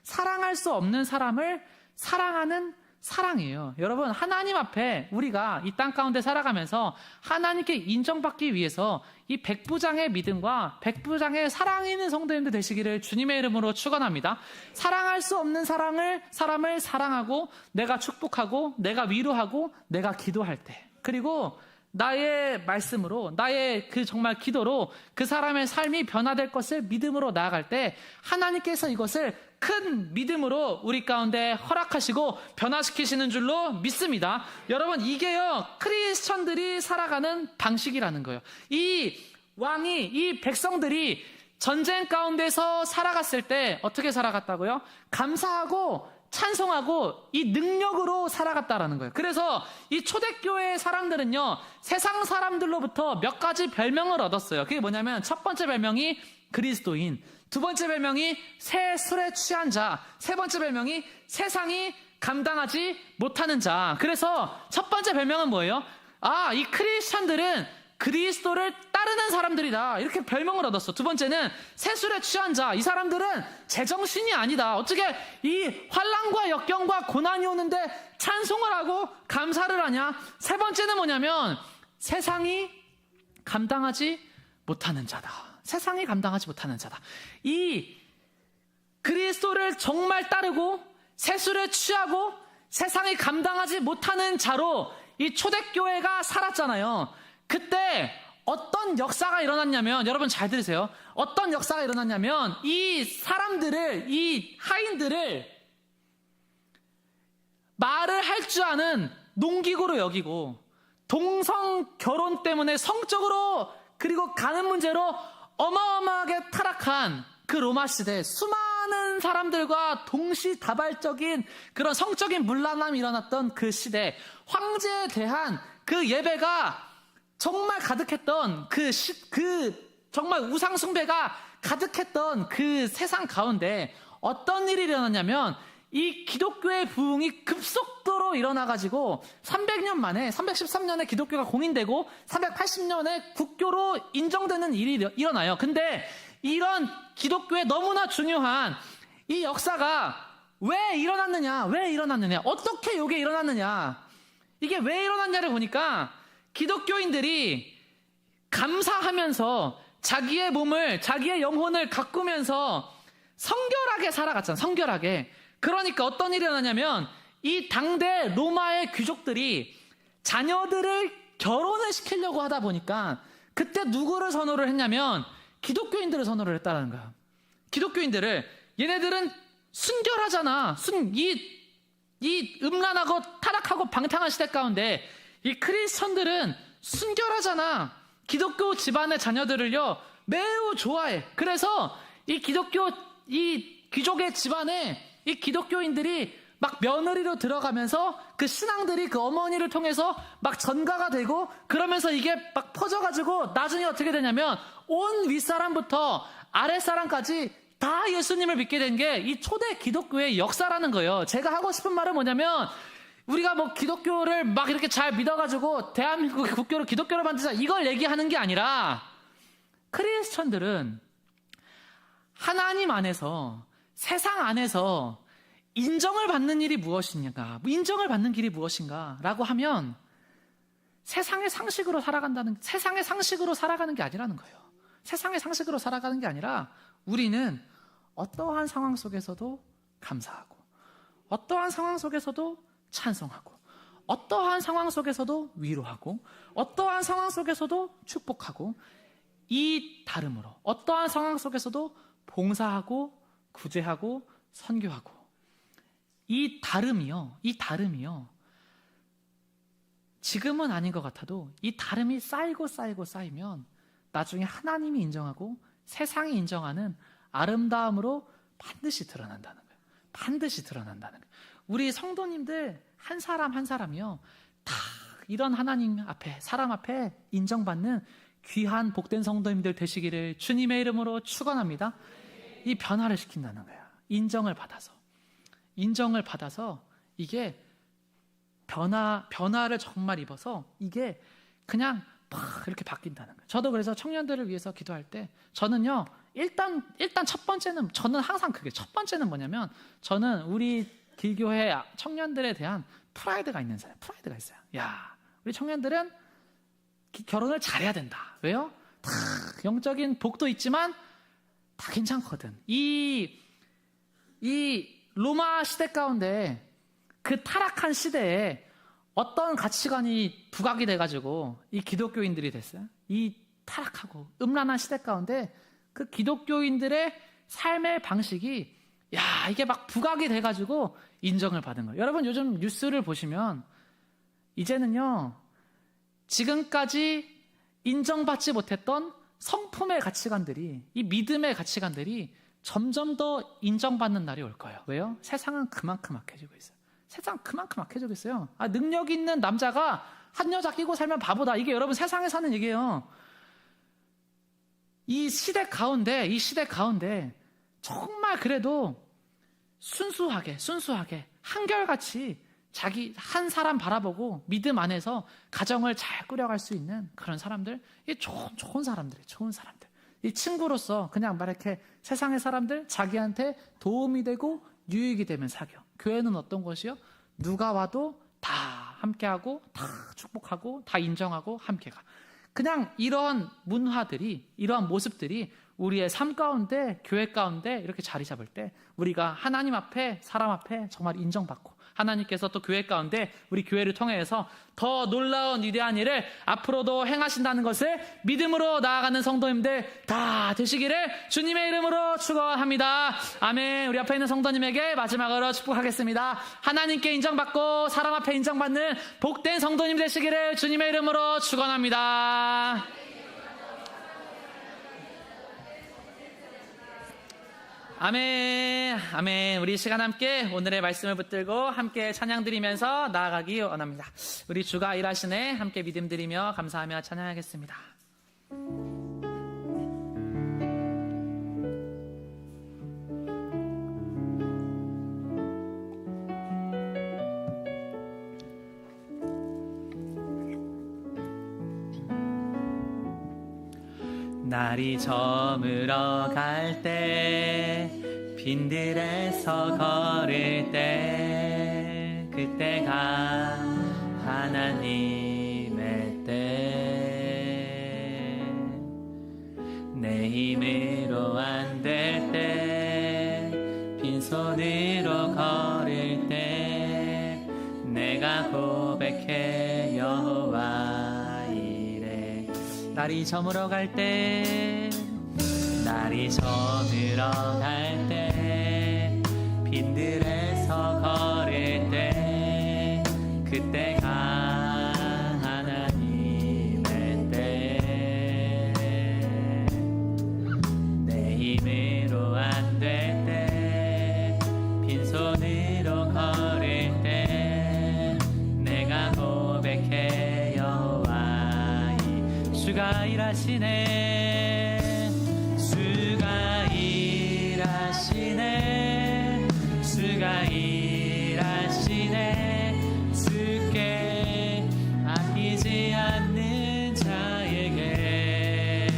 사랑할 수 없는 사람을 사랑하는 사랑이에요. 여러분, 하나님 앞에 우리가 이 땅 가운데 살아가면서 하나님께 인정받기 위해서 이 백부장의 믿음과 백부장의 사랑이 있는 성도님들 되시기를 주님의 이름으로 축원합니다. 사랑할 수 없는 사람을 사랑하고, 내가 축복하고, 내가 위로하고, 내가 기도할 때, 그리고 나의 말씀으로, 나의 그 정말 기도로 그 사람의 삶이 변화될 것을 믿음으로 나아갈 때 하나님께서 이것을 큰 믿음으로 우리 가운데 허락하시고 변화시키시는 줄로 믿습니다. 여러분, 이게요 크리스천들이 살아가는 방식이라는 거예요. 이 백성들이 전쟁 가운데서 살아갔을 때 어떻게 살아갔다고요? 감사하고 찬송하고 이 능력으로 살아갔다라는 거예요. 그래서 이 초대교회 사람들은요, 세상 사람들로부터 몇 가지 별명을 얻었어요. 그게 뭐냐면, 첫 번째 별명이 그리스도인, 두 번째 별명이 새 술에 취한 자, 세 번째 별명이 세상이 감당하지 못하는 자. 그래서 첫 번째 별명은 뭐예요? 이 크리스천들은 그리스도를 따르는 사람들이다, 이렇게 별명을 얻었어. 두 번째는 세술에 취한 자, 이 사람들은 제정신이 아니다. 어떻게 이 환난과 역경과 고난이 오는데 찬송을 하고 감사를 하냐. 세 번째는 뭐냐면 세상이 감당하지 못하는 자다. 세상이 감당하지 못하는 자다. 이 그리스도를 정말 따르고 세술에 취하고 세상이 감당하지 못하는 자로 이 초대교회가 살았잖아요. 그때 어떤 역사가 일어났냐면, 여러분 잘 들으세요. 어떤 역사가 일어났냐면, 이 사람들을, 이 하인들을 말을 할 줄 아는 농기구로 여기고, 동성 결혼 때문에 성적으로 그리고 가는 문제로 어마어마하게 타락한 그 로마 시대, 수많은 사람들과 동시다발적인 그런 성적인 문란함이 일어났던 그 시대, 황제에 대한 그 예배가 정말 가득했던 그 정말 우상숭배가 가득했던 그 세상 가운데 어떤 일이 일어났냐면, 이 기독교의 부흥이 급속도로 일어나가지고 313년에 기독교가 공인되고 380년에 국교로 인정되는 일이 일어나요. 근데 이런 기독교의 너무나 중요한 이 역사가 왜 일어났느냐, 어떻게 이게 일어났느냐, 이게 왜 일어났냐를 보니까, 기독교인들이 감사하면서 자기의 몸을, 자기의 영혼을 가꾸면서 성결하게 살아갔잖아요. 성결하게. 그러니까 어떤 일이 일어나냐면, 이 당대 로마의 귀족들이 자녀들을 결혼을 시키려고 하다 보니까 그때 누구를 선호를 했냐면 기독교인들을 선호를 했다는 거야. 기독교인들을. 얘네들은 순결하잖아. 이 음란하고 타락하고 방탕한 시대 가운데 이 크리스천들은 순결하잖아. 기독교 집안의 자녀들을요 매우 좋아해. 그래서 이 귀족의 집안에 이 기독교인들이 막 며느리로 들어가면서 그 신앙들이 그 어머니를 통해서 막 전가가 되고 그러면서 이게 막 퍼져가지고 나중에 어떻게 되냐면 온 윗사람부터 아랫사람까지 다 예수님을 믿게 된 게 이 초대 기독교의 역사라는 거예요. 제가 하고 싶은 말은 뭐냐면 우리가 뭐 기독교를 막 이렇게 잘 믿어가지고 대한민국의 국교를 기독교로 만들자 이걸 얘기하는 게 아니라 크리스천들은 하나님 안에서 세상 안에서 인정을 받는 일이 무엇이냐, 인정을 받는 길이 무엇인가 라고 하면 세상의 상식으로 세상의 상식으로 살아가는 게 아니라는 거예요. 세상의 상식으로 살아가는 게 아니라 우리는 어떠한 상황 속에서도 감사하고 어떠한 상황 속에서도 찬송하고 어떠한 상황 속에서도 위로하고 어떠한 상황 속에서도 축복하고 이 다름으로 어떠한 상황 속에서도 봉사하고 구제하고 선교하고 이 다름이요 지금은 아닌 것 같아도 이 다름이 쌓이면 나중에 하나님이 인정하고 세상이 인정하는 아름다움으로 반드시 드러난다는 거예요. 반드시 드러난다는 거예요. 우리 성도님들 한 사람 한 사람이요 다 이런 하나님 앞에 사람 앞에 인정받는 귀한 복된 성도님들 되시기를 주님의 이름으로 축원합니다. 이 변화를 시킨다는 거예요. 인정을 받아서 이게 변화를 정말 입어서 이게 그냥 막 이렇게 바뀐다는 거예요. 저도 그래서 청년들을 위해서 기도할 때 저는요 일단 첫 번째는 저는 항상 그게 첫 번째는 뭐냐면 저는 우리 길교회 청년들에 대한 프라이드가 있는 사람, 프라이드가 있어요. 야, 우리 청년들은 결혼을 잘해야 된다. 왜요? 다 영적인 복도 있지만 다 괜찮거든. 이 로마 시대 가운데 그 타락한 시대에 어떤 가치관이 부각이 돼가지고 이 기독교인들이 됐어요. 이 타락하고 음란한 시대 가운데 그 기독교인들의 삶의 방식이 이게 막 부각이 돼가지고 인정을 받은 거예요. 여러분 요즘 뉴스를 보시면 이제는요 지금까지 인정받지 못했던 성품의 가치관들이 이 믿음의 가치관들이 점점 더 인정받는 날이 올 거예요. 왜요? 세상은 그만큼 악해지고 있어요. 세상 그만큼 악해지고 있어요. 능력 있는 남자가 한 여자 끼고 살면 바보다. 이게 여러분 세상에 사는 얘기예요. 이 시대 가운데 정말 그래도 순수하게 한결같이 자기 한 사람 바라보고 믿음 안에서 가정을 잘 꾸려갈 수 있는 그런 사람들, 이 좋은 사람들. 이 친구로서 그냥 막 이렇게 세상의 사람들 자기한테 도움이 되고 유익이 되면 사겨. 교회는 어떤 곳이요? 누가 와도 다 함께하고 다 축복하고 다 인정하고 함께 가. 그냥 이러한 문화들이 이러한 모습들이 우리의 삶 가운데 교회 가운데 이렇게 자리 잡을 때 우리가 하나님 앞에 사람 앞에 정말 인정받고 하나님께서 또 교회 가운데 우리 교회를 통해서 더 놀라운 위대한 일을 앞으로도 행하신다는 것을 믿음으로 나아가는 성도님들 다 되시기를 주님의 이름으로 축원합니다. 아멘. 우리 앞에 있는 성도님에게 마지막으로 축복하겠습니다. 하나님께 인정받고 사람 앞에 인정받는 복된 성도님 되시기를 주님의 이름으로 축원합니다. 아멘, 아멘. 우리 시간 함께 오늘의 말씀을 붙들고 함께 찬양 드리면서 나아가기 원합니다. 우리 주가 일하시네 함께 믿음 드리며 감사하며 찬양하겠습니다. 날이 저물어 갈 때 빈들에서 걸을 때 그때가 하나님의 때 내 힘으로 안 될 때 빈손으로 걸을 때 내가 고백해 여호와 날이 저물어 갈 때 빈들에서 걸을 때 그때가 하나님의 때 내 힘으로 주가 일하시네 주가 일하시네 주가 일하시네 주께 아끼지 않는 자에게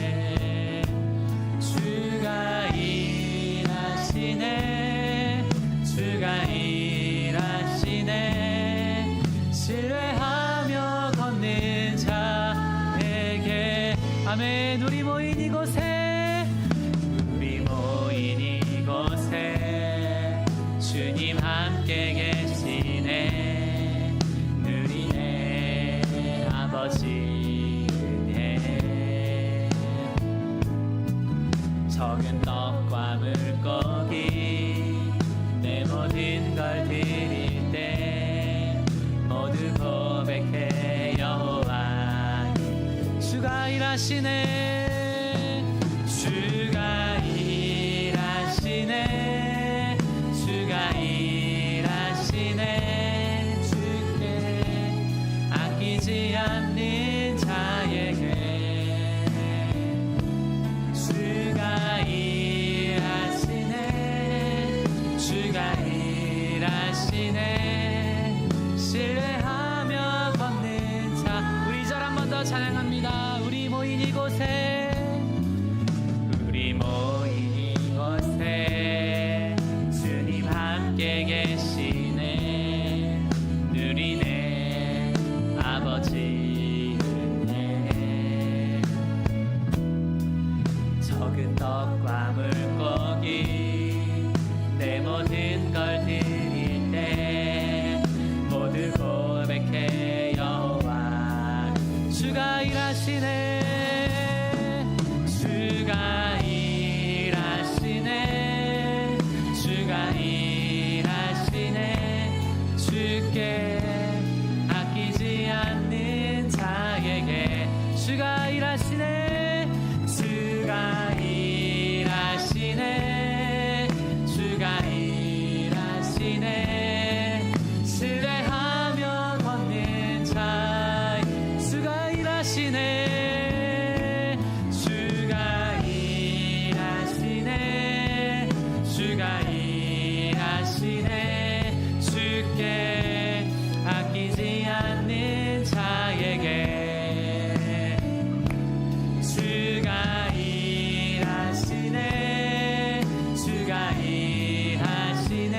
주가 일하시네 주가 일하시네 신뢰하며 걷는 자에게 아멘. 우리 모인 이곳에 주님 함께 계시네 누리네 아버지 은혜 적은 떡과 물고기 내 모든 걸 드릴 때 모두 고백해 여호와 주가 일하시네 주가 일하시네 주가 일하시네 주께 아끼지 않는 자에게 주가 일하시네 주가 일하시네 신뢰하며 걷는 자 우리 절 한 번 더 찬양합니다. 우리 모인 이곳에 주님 함께 계시네 누리네 아버지 은혜 적은 떡과 물고기 내 모든 걸 드릴 때 모두 고백해 여호와 주가 일하시네 주가 일하시네 주가 일하시네 주께 아끼지 않는 자에게 주가 일하시네 주가 일하시네 주가 일하시네 신뢰하며 걷는 자 주가 일하시네 주가 일하시네 주가 일하시네 주께 아끼지 않는 자에게 주가 일하시네 주가 일하시네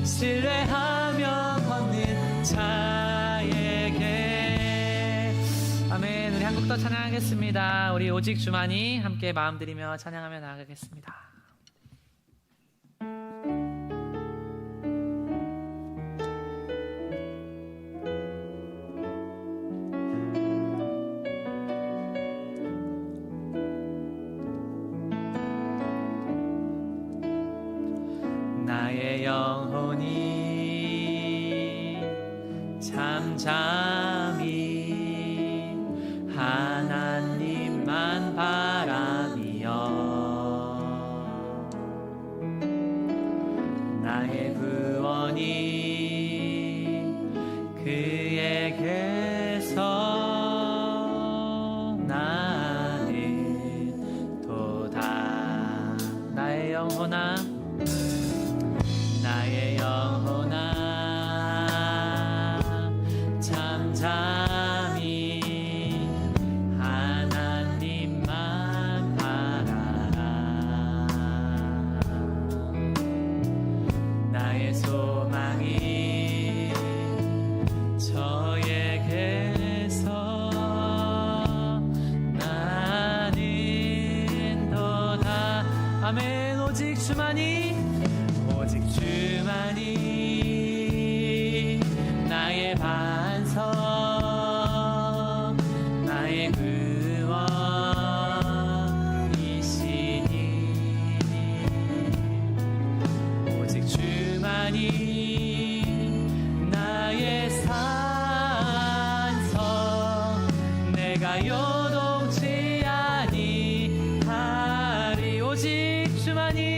신뢰하며 걷는 자에게 아멘. 우리 한 곡 더 찬양하겠습니다. 우리 오직 주만이 함께 마음 들이며 찬양하며 나아가겠습니다. 나의 영혼이 잠잠히 하나님만 바라며 나의 구원이 그에게서 나는 도다 나의 영혼아 나의 영혼아 잠잠히 하나님만 바라라 나의 소망이 저에게서 나는 도다 아멘. 오직 주만이 나의 반석 나의 구원이시니 오직 주만이 나의 산성 내가 요동치 아니하리 오직 주만이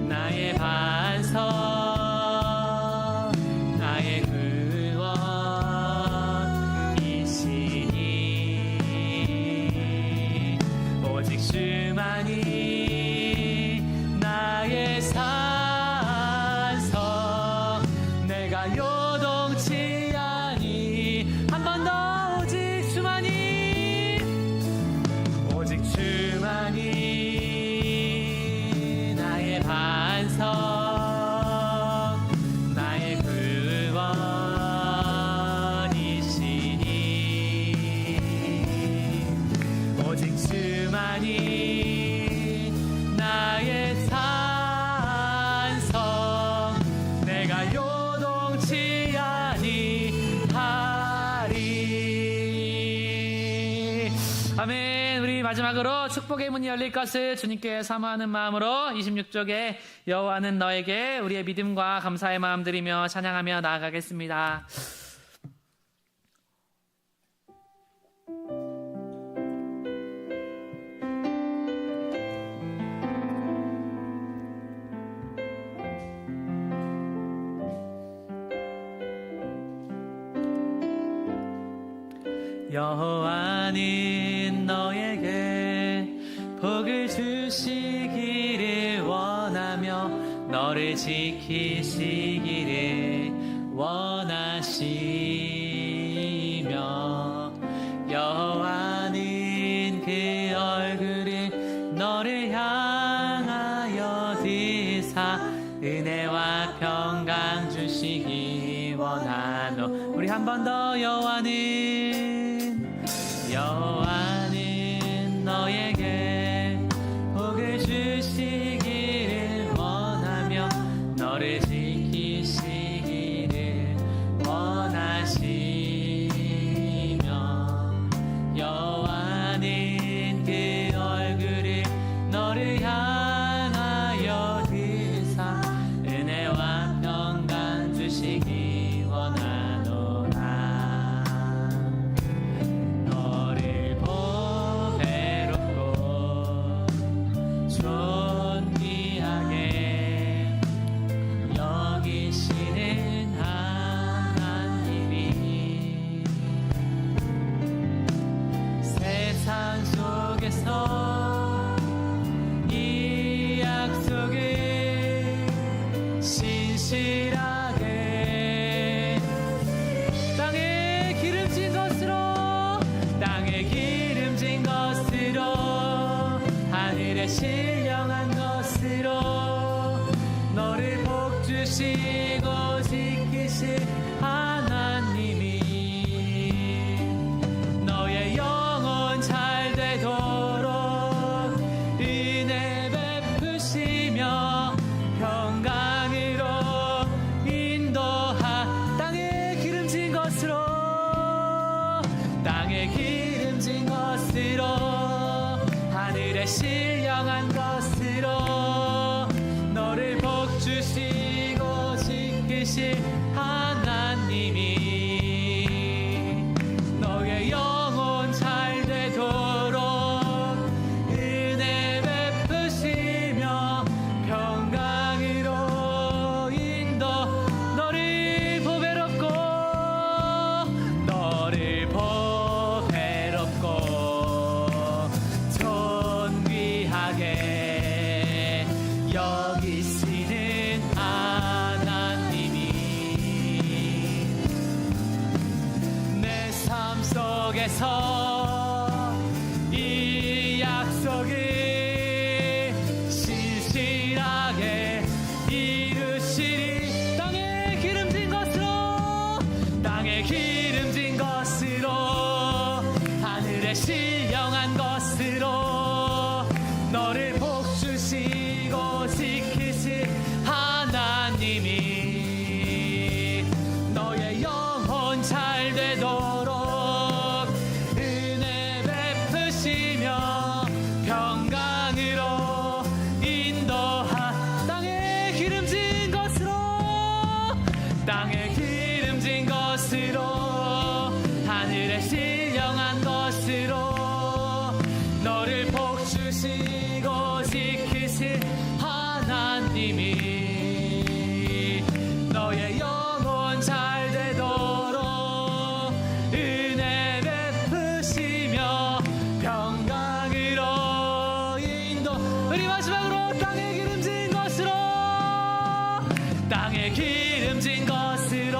나의 반석 나의 내가 요동치 아니. 한 번 더 오직 주만이, 오직 주만이 나의 반석, 나의 구원이시니. 오직 주만이 나의 산성, 내가 요동치 아니하리. 아멘. 우리 마지막으로 축복의 문이 열릴 것을 주님께 사모하는 마음으로 26쪽에 여호와는 너에게 우리의 믿음과 감사의 마음 드리며 찬양하며 나아가겠습니다. 여호와는 너에게 복을 주시기를 원하며 너를 지키시기를 원하시며, 여호와는 그 얼굴을 너를 향하여 드사 은혜와 평강 주시기 원하노. 우리 한 번 더. 여호와는 너에게 복을 주시기를 원하며 너를 지키시기를 원하시며, 여호와는 그 얼굴을 너를 향하여 드사 은혜와 평강 주시기 원하노라. 너를 보배롭고 존귀하게 여기시는 하나님이 세상 속에서 이 약속을 신실하게 땅에 기름진 것으로, 땅에 기름진 것으로, 하늘에 신령한 것으로 너를 복주시고 지키실 하나님이 너의 영혼 잘 되도록 은혜 베푸시며 평강으로 인도하. 땅에 기름진 것으로, 땅에 기름진 것으로, 하늘에 신령한 것으로 너를 복주시고 지키실 하나님이 너의 영혼 잘 되도록 은혜 베푸시며 평강으로 인도. 너를 보배롭고, 너를 보배롭고 존귀하게 여기시는 하나님이 내 삶 속에서 이 약속을 신실하게 이루시리. 땅에 기름진 것으로, 땅에 기름진 것으로, 하늘에 신령한 것으로 너를 복주시고 지키실 하나님이 너의 영혼 잘 되도록 은혜 베푸시며 평강으로 인도하. 땅에 기름진 것으로, 땅에 기름진 것으로, 하늘에 신령한 것으로 너를 복주시고 지키실 하나님이 너의 영혼 잘 되도록 은혜 베푸시며 평강으로 인도. 우리 마지막으로 땅에 기름진 것으로, 땅에 기름진 것으로,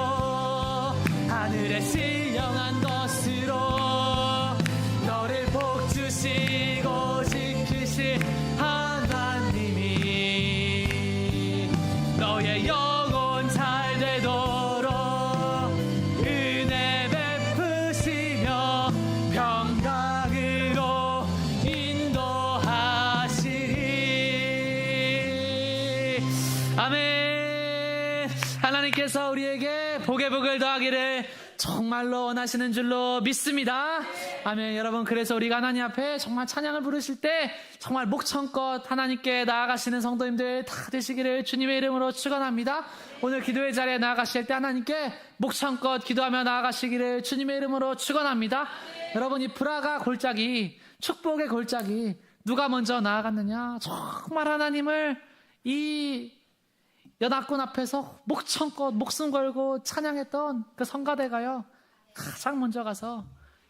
하나님께서 우리에게 복에 복을 더하기를 정말로 원하시는 줄로 믿습니다. 아멘. 여러분, 그래서 우리가 하나님 앞에 정말 찬양을 부르실 때 정말 목청껏 하나님께 나아가시는 성도님들 다 되시기를 주님의 이름으로 축원합니다. 오늘 기도의 자리에 나아가실 때 하나님께 목청껏 기도하며 나아가시기를 주님의 이름으로 축원합니다. 여러분, 이 브라가 골짜기, 축복의 골짜기, 누가 먼저 나아갔느냐? 정말 하나님을 이 연합군 앞에서 목청껏 목숨 걸고 찬양했던 그 성가대가요, 가장 먼저 가서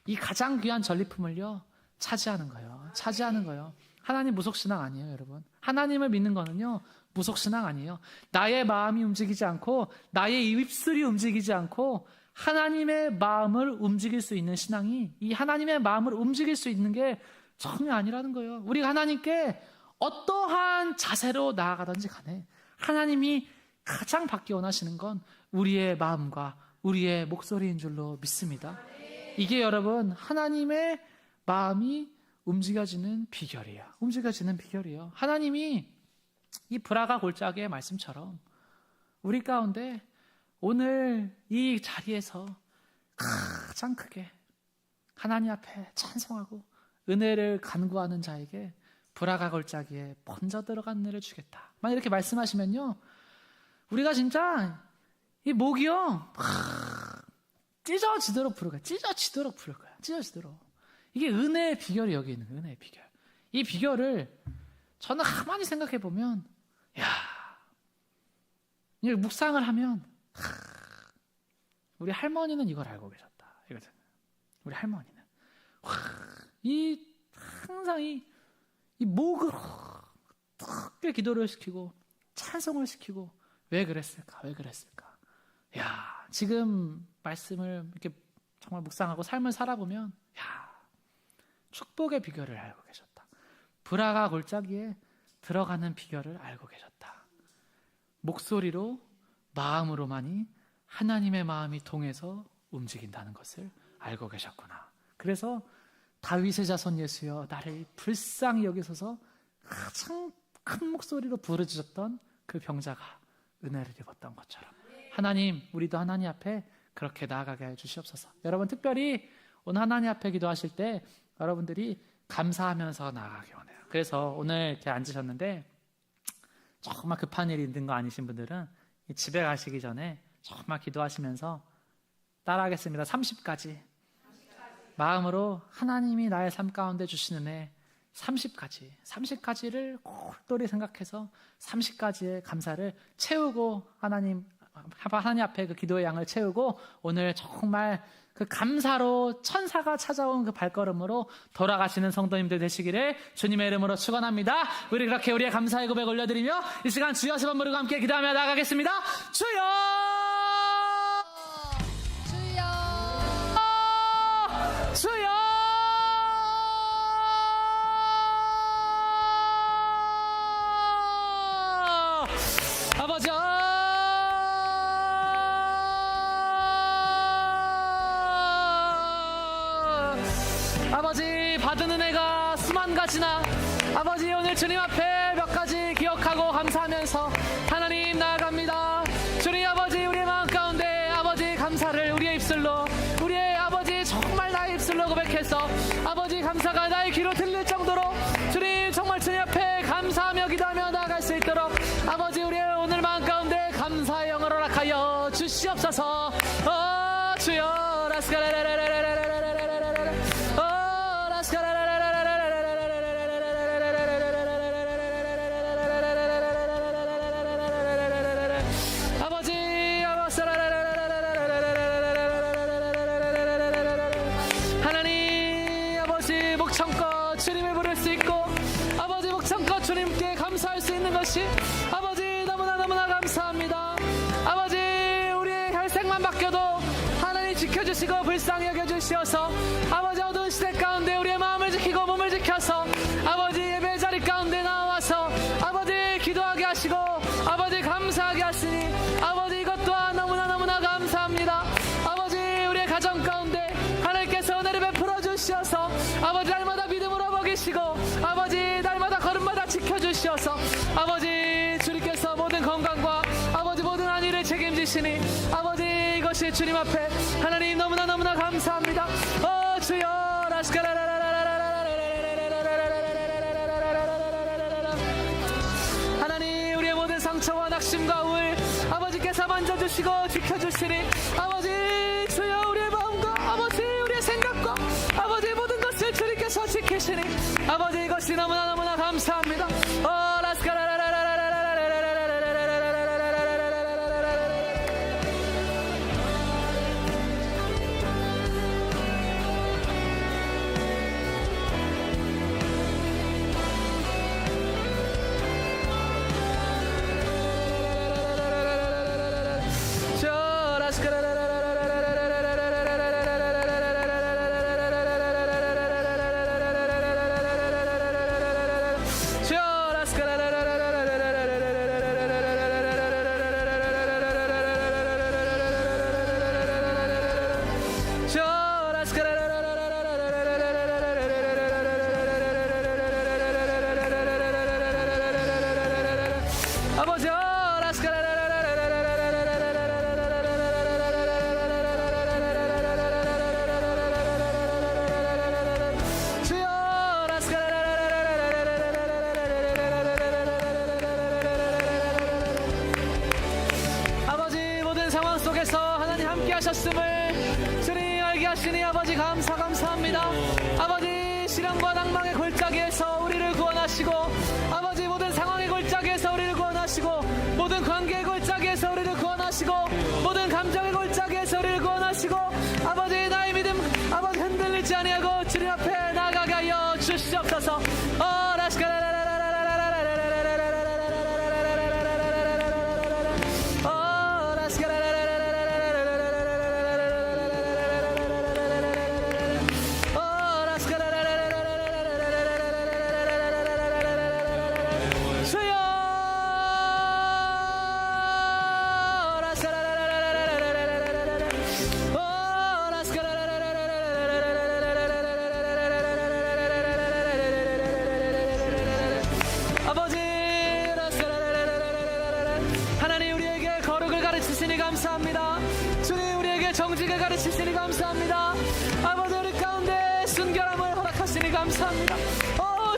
이 가장 귀한 전리품을요 차지하는 거예요. 하나님 무속신앙 아니에요, 여러분. 하나님을 믿는 거는요 무속신앙 아니에요. 나의 마음이 움직이지 않고 나의 입술이 움직이지 않고 하나님의 마음을 움직일 수 있는 신앙이, 이 하나님의 마음을 움직일 수 있는 게 전혀 아니라는 거예요. 우리가 하나님께 어떠한 자세로 나아가든지 간에 하나님이 가장 받기 원하시는 건 우리의 마음과 우리의 목소리인 줄로 믿습니다. 이게 여러분 하나님의 마음이 움직여지는 비결이에요. 하나님이 이 브라가 골짜기의 말씀처럼 우리 가운데 오늘 이 자리에서 가장 크게 하나님 앞에 찬송하고 은혜를 간구하는 자에게 브라가 골짜기에 먼저 들어간 은혜를 주겠다. 만약 이렇게 말씀하시면요, 우리가 진짜 이 목이요 찢어지도록 부를 거야. 찢어지도록. 이게 은혜의 비결이 여기 있는 거예요. 은혜의 비결. 이 비결을 저는 가만히 생각해 보면, 이 묵상을 하면 우리 할머니는 이걸 알고 계셨다. 이거든. 우리 할머니는 항상 이 목을 크게 기도를 시키고 찬송을 시키고 왜 그랬을까? 지금 말씀을 이렇게 정말 묵상하고 삶을 살아보면 축복의 비결을 알고 계셨다. 브라가 골짜기에 들어가는 비결을 알고 계셨다. 목소리로 마음으로만이 하나님의 마음이 통해서 움직인다는 것을 알고 계셨구나. 그래서 다윗의 자손 예수여 나를 불쌍히 여기소서 가장 큰 목소리로 부르짖었던 그 병자가 은혜를 입었던 것처럼 하나님, 우리도 하나님 앞에 그렇게 나아가게 해 주시옵소서. 여러분, 특별히 오늘 하나님 앞에 기도하실 때 여러분들이 감사하면서 나아가기 원해요. 그래서 오늘 이렇게 앉으셨는데 정말 급한 일이 있는 거 아니신 분들은 집에 가시기 전에 정말 기도하시면서 따라하겠습니다. 30가지 마음으로 하나님이 나의 삶 가운데 주시는 애 30가지를 똘똘히 생각해서 30가지의 감사를 채우고 하나님 앞에 그 기도의 양을 채우고 오늘 정말 그 감사로 천사가 찾아온 그 발걸음으로 돌아가시는 성도님들 되시기를 주님의 이름으로 축원합니다. 우리 그렇게 우리의 감사의 고백 올려드리며 이 시간 주여 세 번 부르고 함께 기도하며 나가겠습니다. 주여! 주여! 아버지, 아버지, 받은 은혜가 수만 가지나 아버지 오늘 주님 앞에 몇 가지 기억하고 감사하면서 하나님 나아갑니다. 주님 아버지, 우리의 마음 가운데 아버지 감사를 우리의 입술로, 우리의 아버지 정말 나의 입술로 고백해서 아버지 감사가 나의 귀로 들릴 정도로 주님 정말 주님 앞에 감사하며 기도하며 나아갈 수 있도록 아버지 우리의 오늘 마음 가운데 감사의 영을 허락하여 주시옵소서. 주여 목청껏 주님을 부를 수 있고 아버지 목청껏 주님께 감사할 수 있는 것이 아버지 너무나 감사합니다. 아버지 우리의 혈색만 바뀌어도 하나님 지켜주시고 불쌍히 여겨주시어서 아버지 어두운 시대 가운데 우리의 마음을 지키고 몸을 지켜서 아버지 예배 자리 가운데 나와서 아버지 기도하게 하시고 아버지 감사하게 하시니 아버지 이것 또한 너무나 감사합니다. 아버지 우리의 가정 가운데 하나님께서 은혜를 베풀어 주시어서 아버지 날마다 믿음으로 먹이시고 아버지 날마다 걸음마다 지켜주시어서 아버지 주님께서 모든 건강과 아버지 모든 안위를 책임지시니 것이 주님 앞에 하나님 너무나 감사합니다. 주여 하나님 우리의 모든 상처와 낙심과 우울 아버지께서 만져주시고 지켜주시니 아버지 주여 우리의 마음과 아버지 우리의 생각과 아버지 모든 것을 주님께서 지키시니 아버지 이것이 너무나 감사합니다. 하셨음을 주님 알게 하시니 아버지 감사합니다. 아버지 시련과 낭망의 골짜기에서 우리를 구원하시고 아버지 모든 상황의 골짜기에서 우리를 구원하시고 모든 관계의 골짜기에서 우리를 구원하시고 모든 감정의 골짜기에서 우리를 구원하시고 아버지 나의 믿음 아버지 흔들리지 아니하고 주님 앞에 나아가게 하여 주시옵소서. 감사합니다. 주님 우리에게 정직을 가르치시니 감사합니다. 아버지 우리 가운데 순결함을 허락하시니 감사합니다.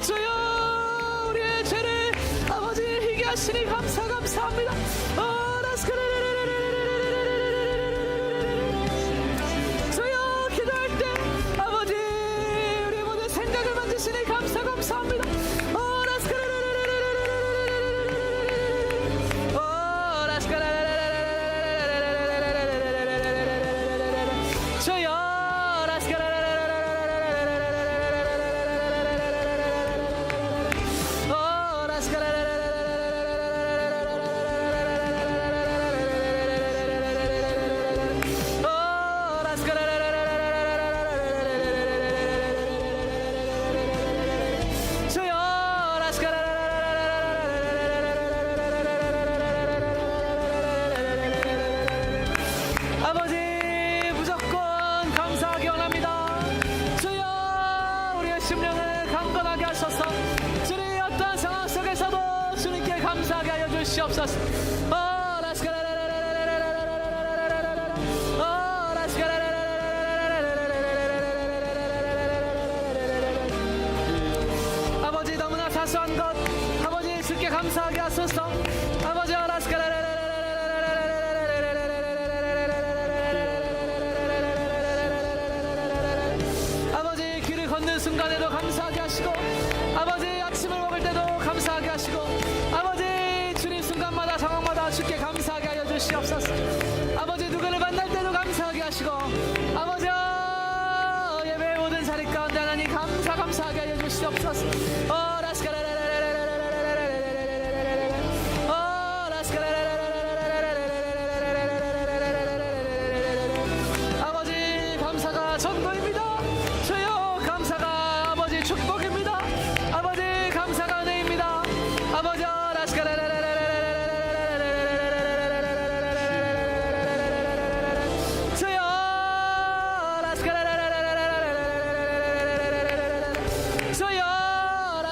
주여 우리의 죄를 아버지 희게 하시니 감사합니다. 주여 기도할 때 아버지 우리의 모든 생각을 만지시니 감사합니다. 주시옵소서. 아버지 너무나 사소한 것 아버지 주께 감사하게 하소서. 아버지 아버지 길을 걷는 순간에도 감사하게 하시고 아버지 아침을 먹을 때도 감사하게 하시고 아버지 순간마다 상황마다 주께 감사하게 하여 주시옵소서. 아버지 누구를 만날 때도 감사하게 하시고 아버지 예배의 모든 자리 가운데 하나님 감사하게 하여 주시옵소서. 아버지 감사가 전부입니다. 주여 감사가 아버지 축복입니다. 아버지 감사가 은혜입니다. 아버지 주여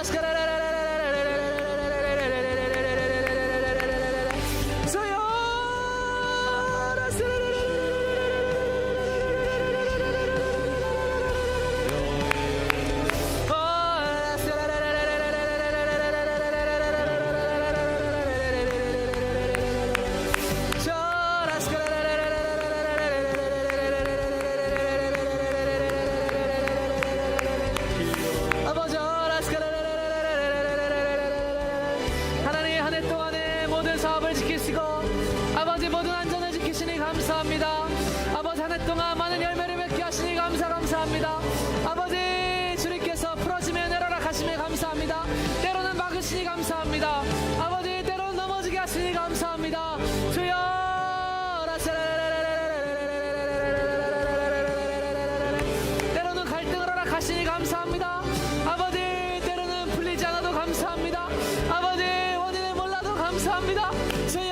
감사합니다. 아버지 때로는 풀리지 않아도 감사합니다. 아버지 원인을 몰라도 감사합니다. 주여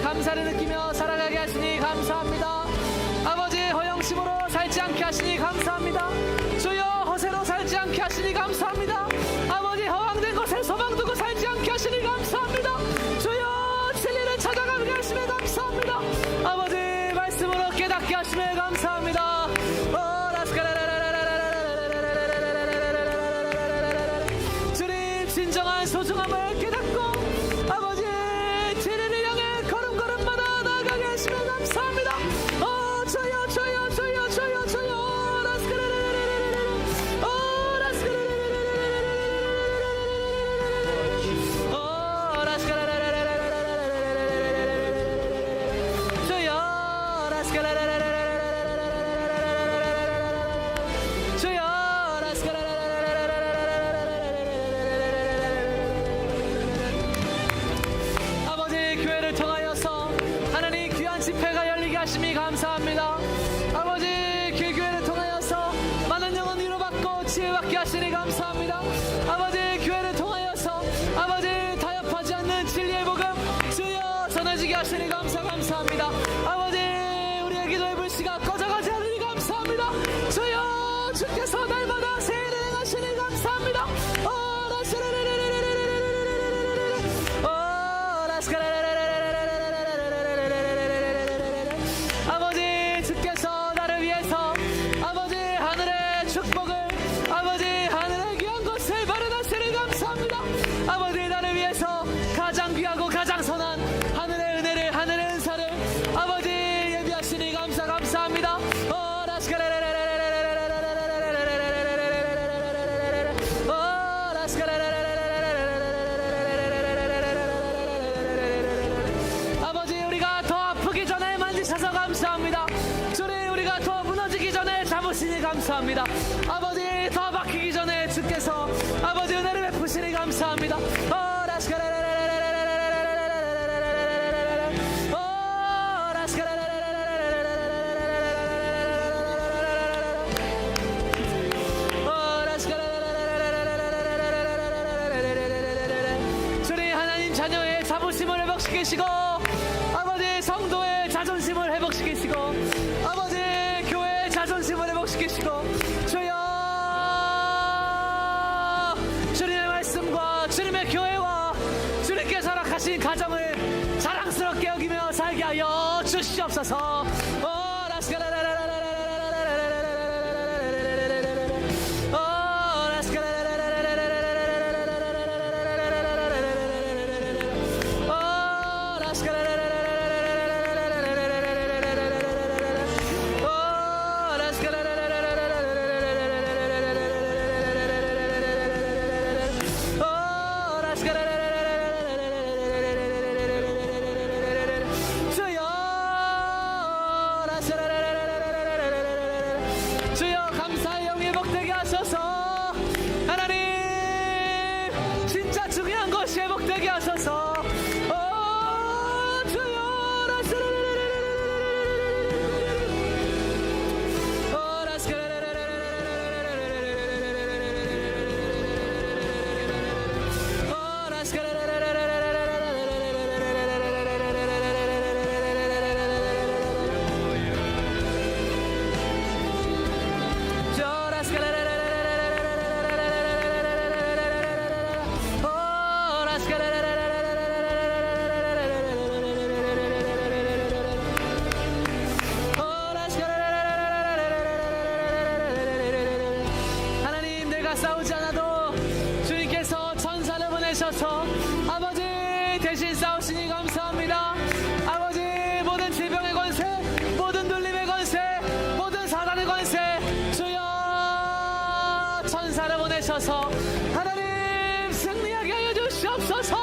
감사를 느끼며 살아가게 하시니 감사합니다. 아버지 허영심으로 살지 않게 하시니 감사합니다. 주여 허세로 살지 않게 하시니 감사합니다. 아버지 허황된 것에 소망 두고 살지 않게 하시니 감사합니다. 주여 진리를 찾아가게 하시며 감사합니다. 아버지 말씀으로 깨닫게 하시며 감사합니다. 주님 진정한 소중함을 깨닫고 아버지 진리를 향해 걸음걸음마다 나아가게 하시며 감사합니다. 저요 집회가 열리게 하심이 감사합니다. 아버지 그 교회를 통하여서 많은 영혼 위로받고 치유받게 하시니 감사합니다. 아버지 교회를 통하여서 아버지 타협하지 않는 진리의 복음 주여 전해지게 하시니 감사합니다. 아버지 우리의 기도의 불씨가 꺼져가지 않으니 감사합니다. 주여 주께서 날마다 새 일을 행하시니 감사합니다. 아버지 주께서 나를 위해서 아버지 하늘의 축복을 아버지 하늘의 귀한 것을 마련하시니 감사합니다. 아버지 나를 위해서 가장 귀하고 가장 선한 하늘의 은혜를 하늘의 은사를 아버지 예비하시니 감사합니다. 아버지 우리가 더 아프기 전에 만지셔서 감사합니다. 주님 우리가 더 무너지기 전에 잡으시니 감사합니다. 아버지 더 막히기 전에 주께서 아버지 은혜를 베푸시니 감사합니다. 주님 하나님 자녀의 자부심을 회복시키시고 아버지 성도의 자존심을 회복시키시고 아버지 교회의 자존심을 회복시키시고 주여 주님의 말씀과 주님의 교회와 주님께서 허락하신 가정을 자랑스럽게 여기며 살게 하여 주시옵소서. 주여 싸우지 않아도 주님께서 천사를 보내셔서 아버지 대신 싸우시니 감사합니다. 아버지 모든 질병의 권세, 모든 눌림의 권세, 모든 사단의 권세 주여 천사를 보내셔서 하나님 승리하게 하여 주시옵소서.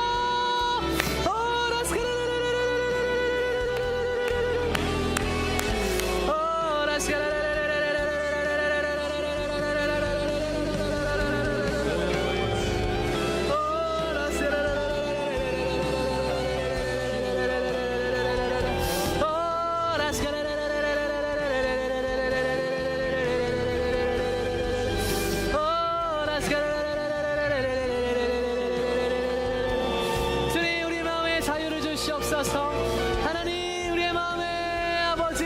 주님 우리 마음에 자유를 주시옵소서. 하나님 우리의 마음에 아버지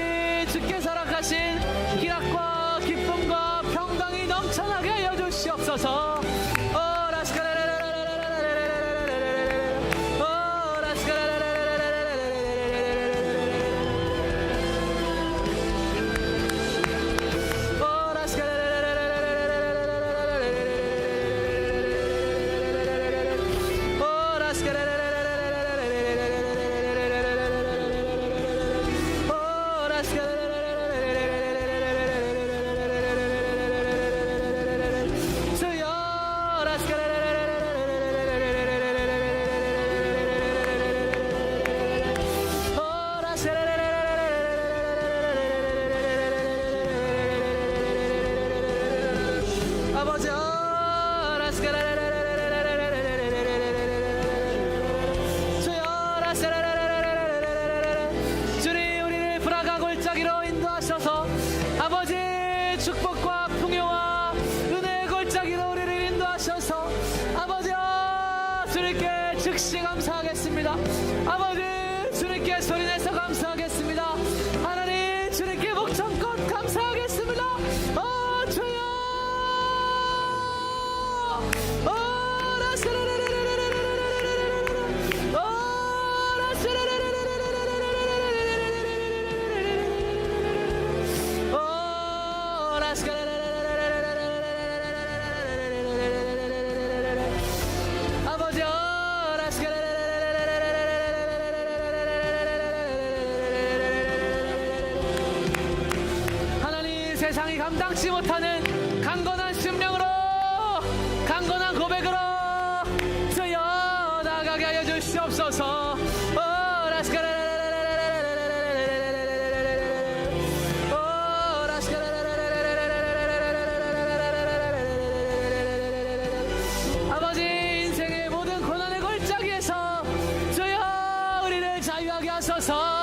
주께서 허락하신 희락과 기쁨과 평강이 넘쳐나게 하여 주시옵소서. 아버지 주님 우리를 불화가 골짜기로 인도하셔서 아버지 축복과 풍요와 은혜의 골짜기로 우리를 인도하셔서 아버지 주님께 즉시 감사하겠습니다. 아버지 주님께 소리내서 감사하겠습니다. 하나님 주님께 목청껏 감사하겠습니다. 주여 아버지 하나님 세상이 감당치 못하는 강건한 심령으로 강건한 고백으로 주여 나가게 하여 주시옵소서. 아버지 인생의 모든 고난의 골짜기에서 주여 우리를 자유하게 하소서.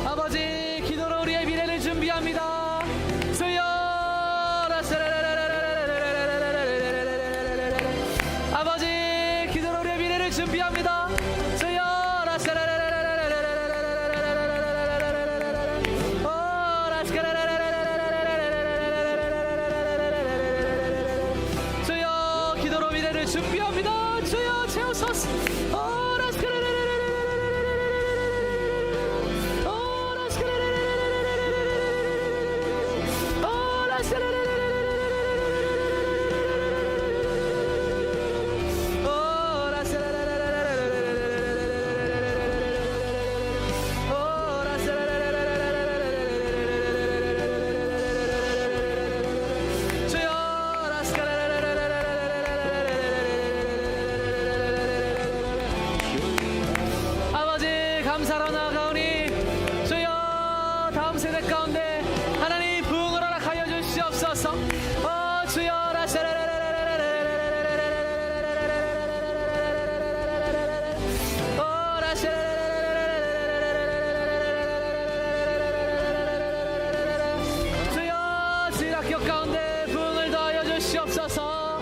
아버지 기도로 우리의 미래를 준비합니다. 주여 아버지 기도로 우리의 미래를 준비합니다. 주여 주여 기도로 미래를 준비합니다. 주여 채우소서. 감사로 나아가오니 주여 다음 세대 가운데 하나님 부흥을 허락하여 주시옵소서. 주여 주여 지락교 가운데 부흥을 더하여 주시옵소서.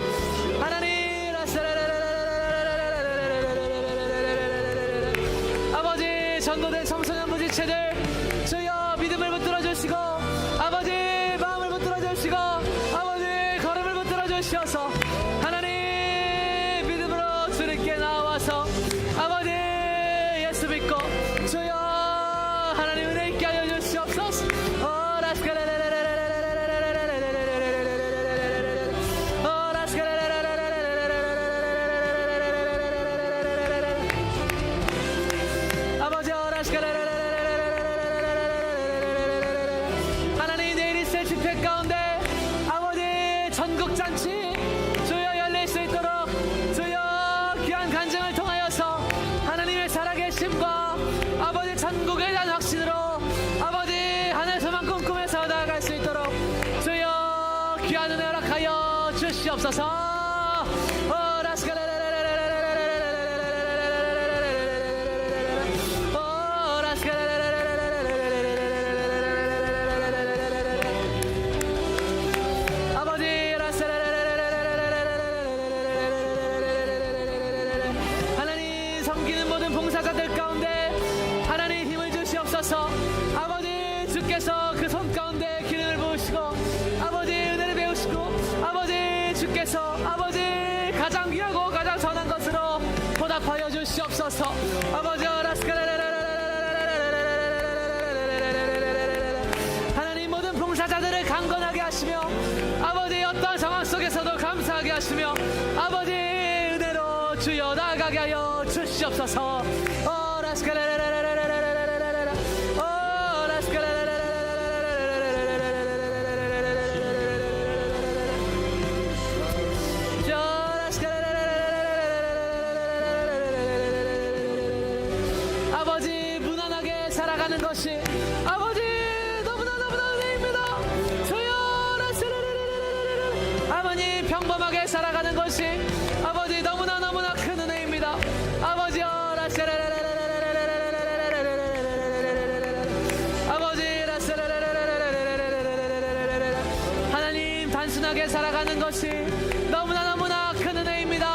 하나님 아버지 전도된 청소년부지 지체들 주여 믿음을 붙들어 주시고 아버지 마음을 붙들어 주시고 아버지 걸음을 붙들어 주시어서 하나님 믿음으로 주님께 나와서 아버지 예수 믿고 주여 하나님 은혜 있게 하여 주시옵소서. 하나님 내일 있을 집회 가운데 아버지 전국잔치 주여 열릴 수 있도록 주여 귀한 간증을 통하여서 하나님의 살아계심과 아버지 전국에 대한 확신으로 아버지 하늘 소망 꿈꾸면서 나아갈 수 있도록 주여 귀한 은혜 허락하여 주시옵소서. 하나님 섬기는 모든 봉사자들 가운데 하나님 힘을 주시옵소서. 아버지 주께서 그 손 가운데 기름을 부으시고 아버지 은혜를 배우시고 아버지 주께서 아버지 가장 귀하고 가장 선한 것으로 보답하여 주시옵소서. 아버지 하나님 모든 봉사자들을 강건하게 하시며 아버지 어떤 상황 속에서도 감사하게 하시며 아버지 은혜로 주여 나아가게 하여 주시옵소서. 아버지 무난하게 살아가는 것이 아버지 너무나 은혜입니다. 아버님 평범하게 살아가는 것이 아버지 너무나 큰 은혜입니다. 아버지 하나님 단순하게 살아가는 것이 너무나 큰 은혜입니다.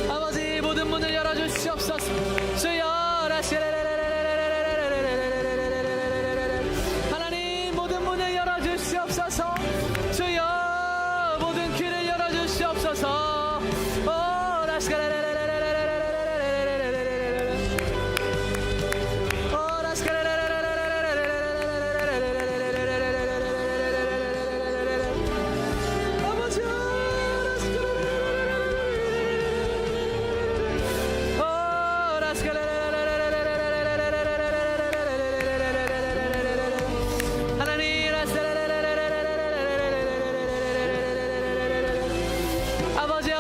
아버지 모든 문을 열어주시옵소서. 주여 하나님 모든 문을 열어주시옵소서. 주여 모든 길을 열어주시옵소서. 아버지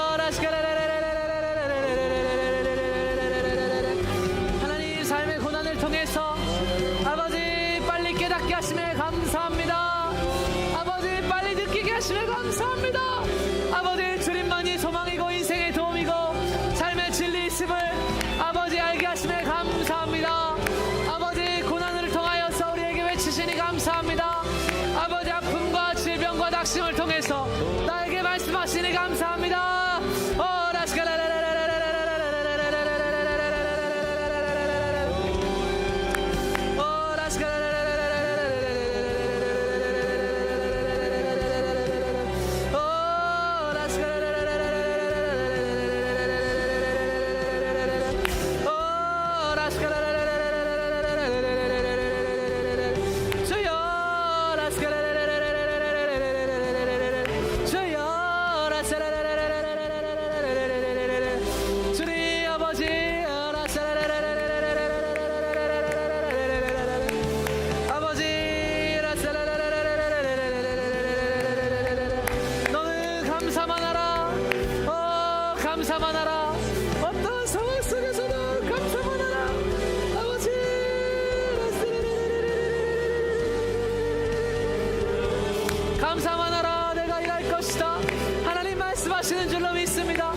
감사만 하라. 어떤 상황 속에서도 감사만 하라. 아버지 감사만 하라. 내가 일할 것이다. 하나님 말씀하시는 줄로 믿습니다.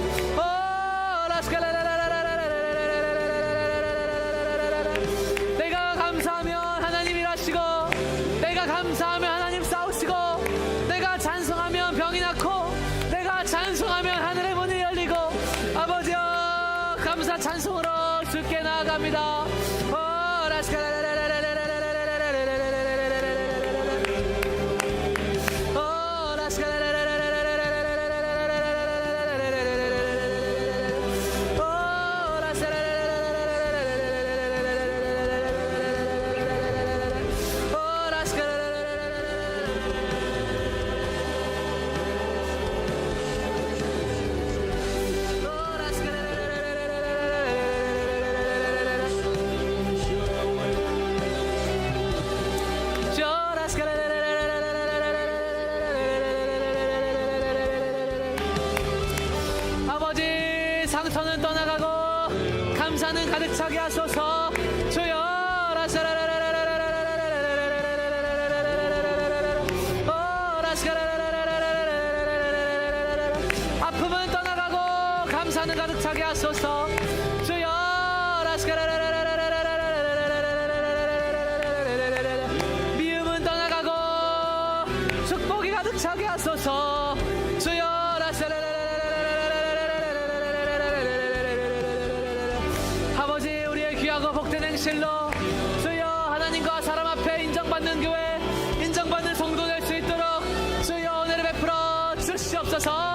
내가 감사하면 하나님 일하시고, 내가 감사하면 하나님 싸우시고, 내가 찬송하면 병이 낫고, 내가 찬송하면 하늘의 문이 열리고, 아버지여 감사 찬송으로 주께 나아갑니다. 아버지 상처는 떠나가고 감사는 가득 차게 하소서. 주여 아픔은 떠나가고 감사는 가득 차게 하소서. 주여 미움은 떠나가고 축복이 가득 차게 하소서. 주여 아버지 우리의 귀하고 복된 행실로 주여 하나님과 사람 앞에 인정받는 교회, 인정받는 성도 될 수 있도록 주여 은혜를 베풀어 주시옵소서.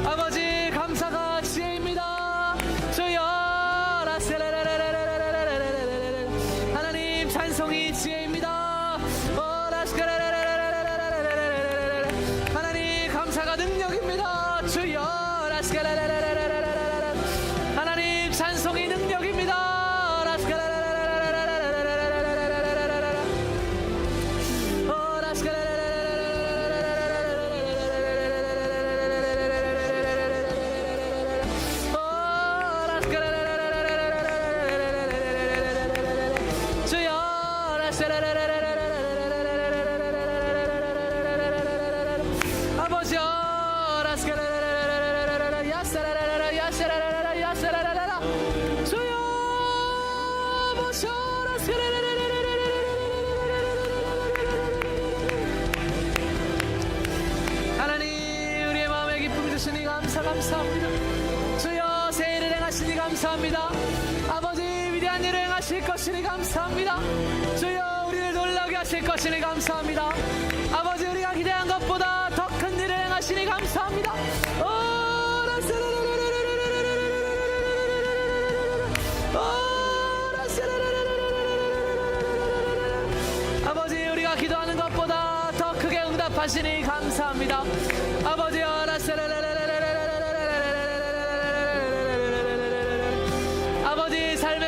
아버지 감사가 지혜입니다. 주여 하나님 찬송이 지혜입니다. 하나님 감사가 능력입니다. 주여 하나님 찬송이 능력입니다. 하나님 우리의 마음에 기쁨 주시니 감사합니다. 주여 새해를 행하시니 감사합니다. 아버지 위대한 일을 행하실 것이니 감사합니다. 주여 우리를 놀라게 하실 것이니 감사합니다. 아버지 우리가 기대한 것보다 더 큰 일을 행하시니 감사합니다. 아버지 우리가 기도하는 것보다 더 크게 응답하시니 감사합니다. 아버지 아버지 삶의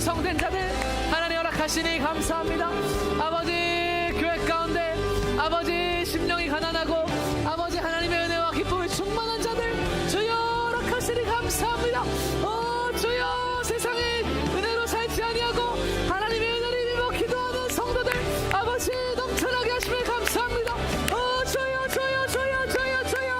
충성된 자들 하나님 허락하시니 감사합니다. 아버지, 교회 가운데 아버지 심령이 가난하고 아버지 하나님의 은혜와 기쁨이 충만한 자들 주여 허락하시니 감사합니다. 주여, 세상의 은혜로 살지 아니하고 하나님의 은혜를 입어 기도하는 성도들 아버지 넘쳐나게 하시면 감사합니다. 주여 주여 주여 주여 주여.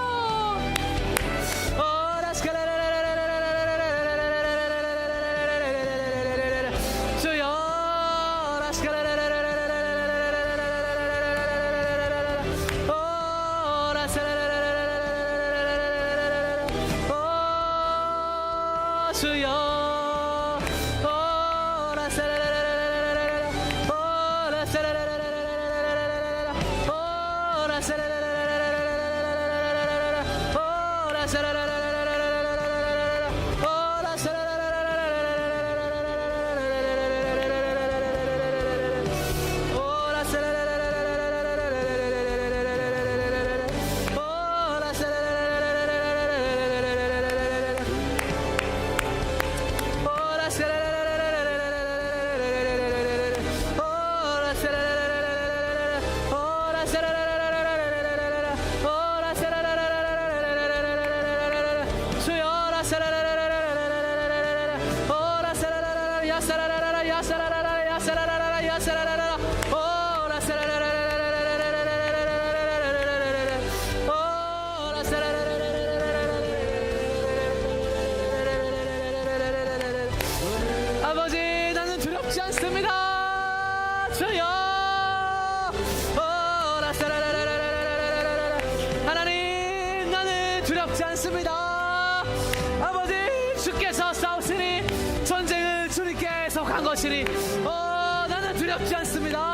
아버지, 나는 두렵지 않습니다. 주여. 하나님, 나는 두렵지 않습니다. 아버지, 주께서 싸우시니 전쟁은 주님께서 간 것이니 나는 두렵지 않습니다.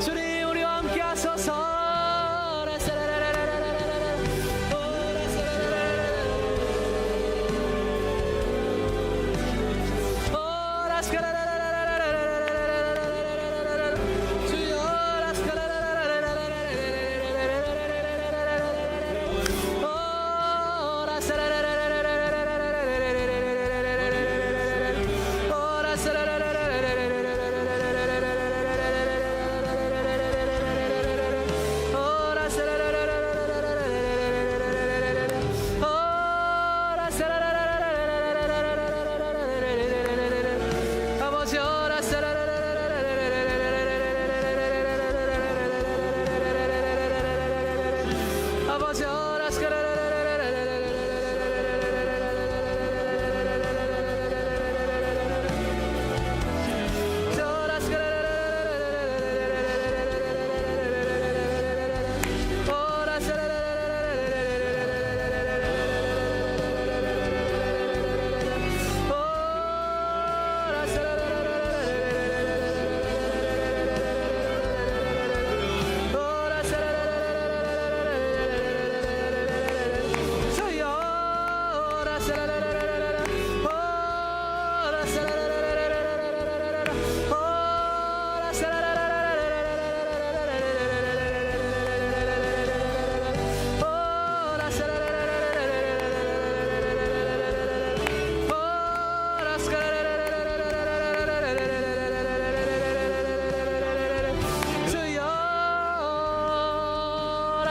주님, 우리와 함께 하소서.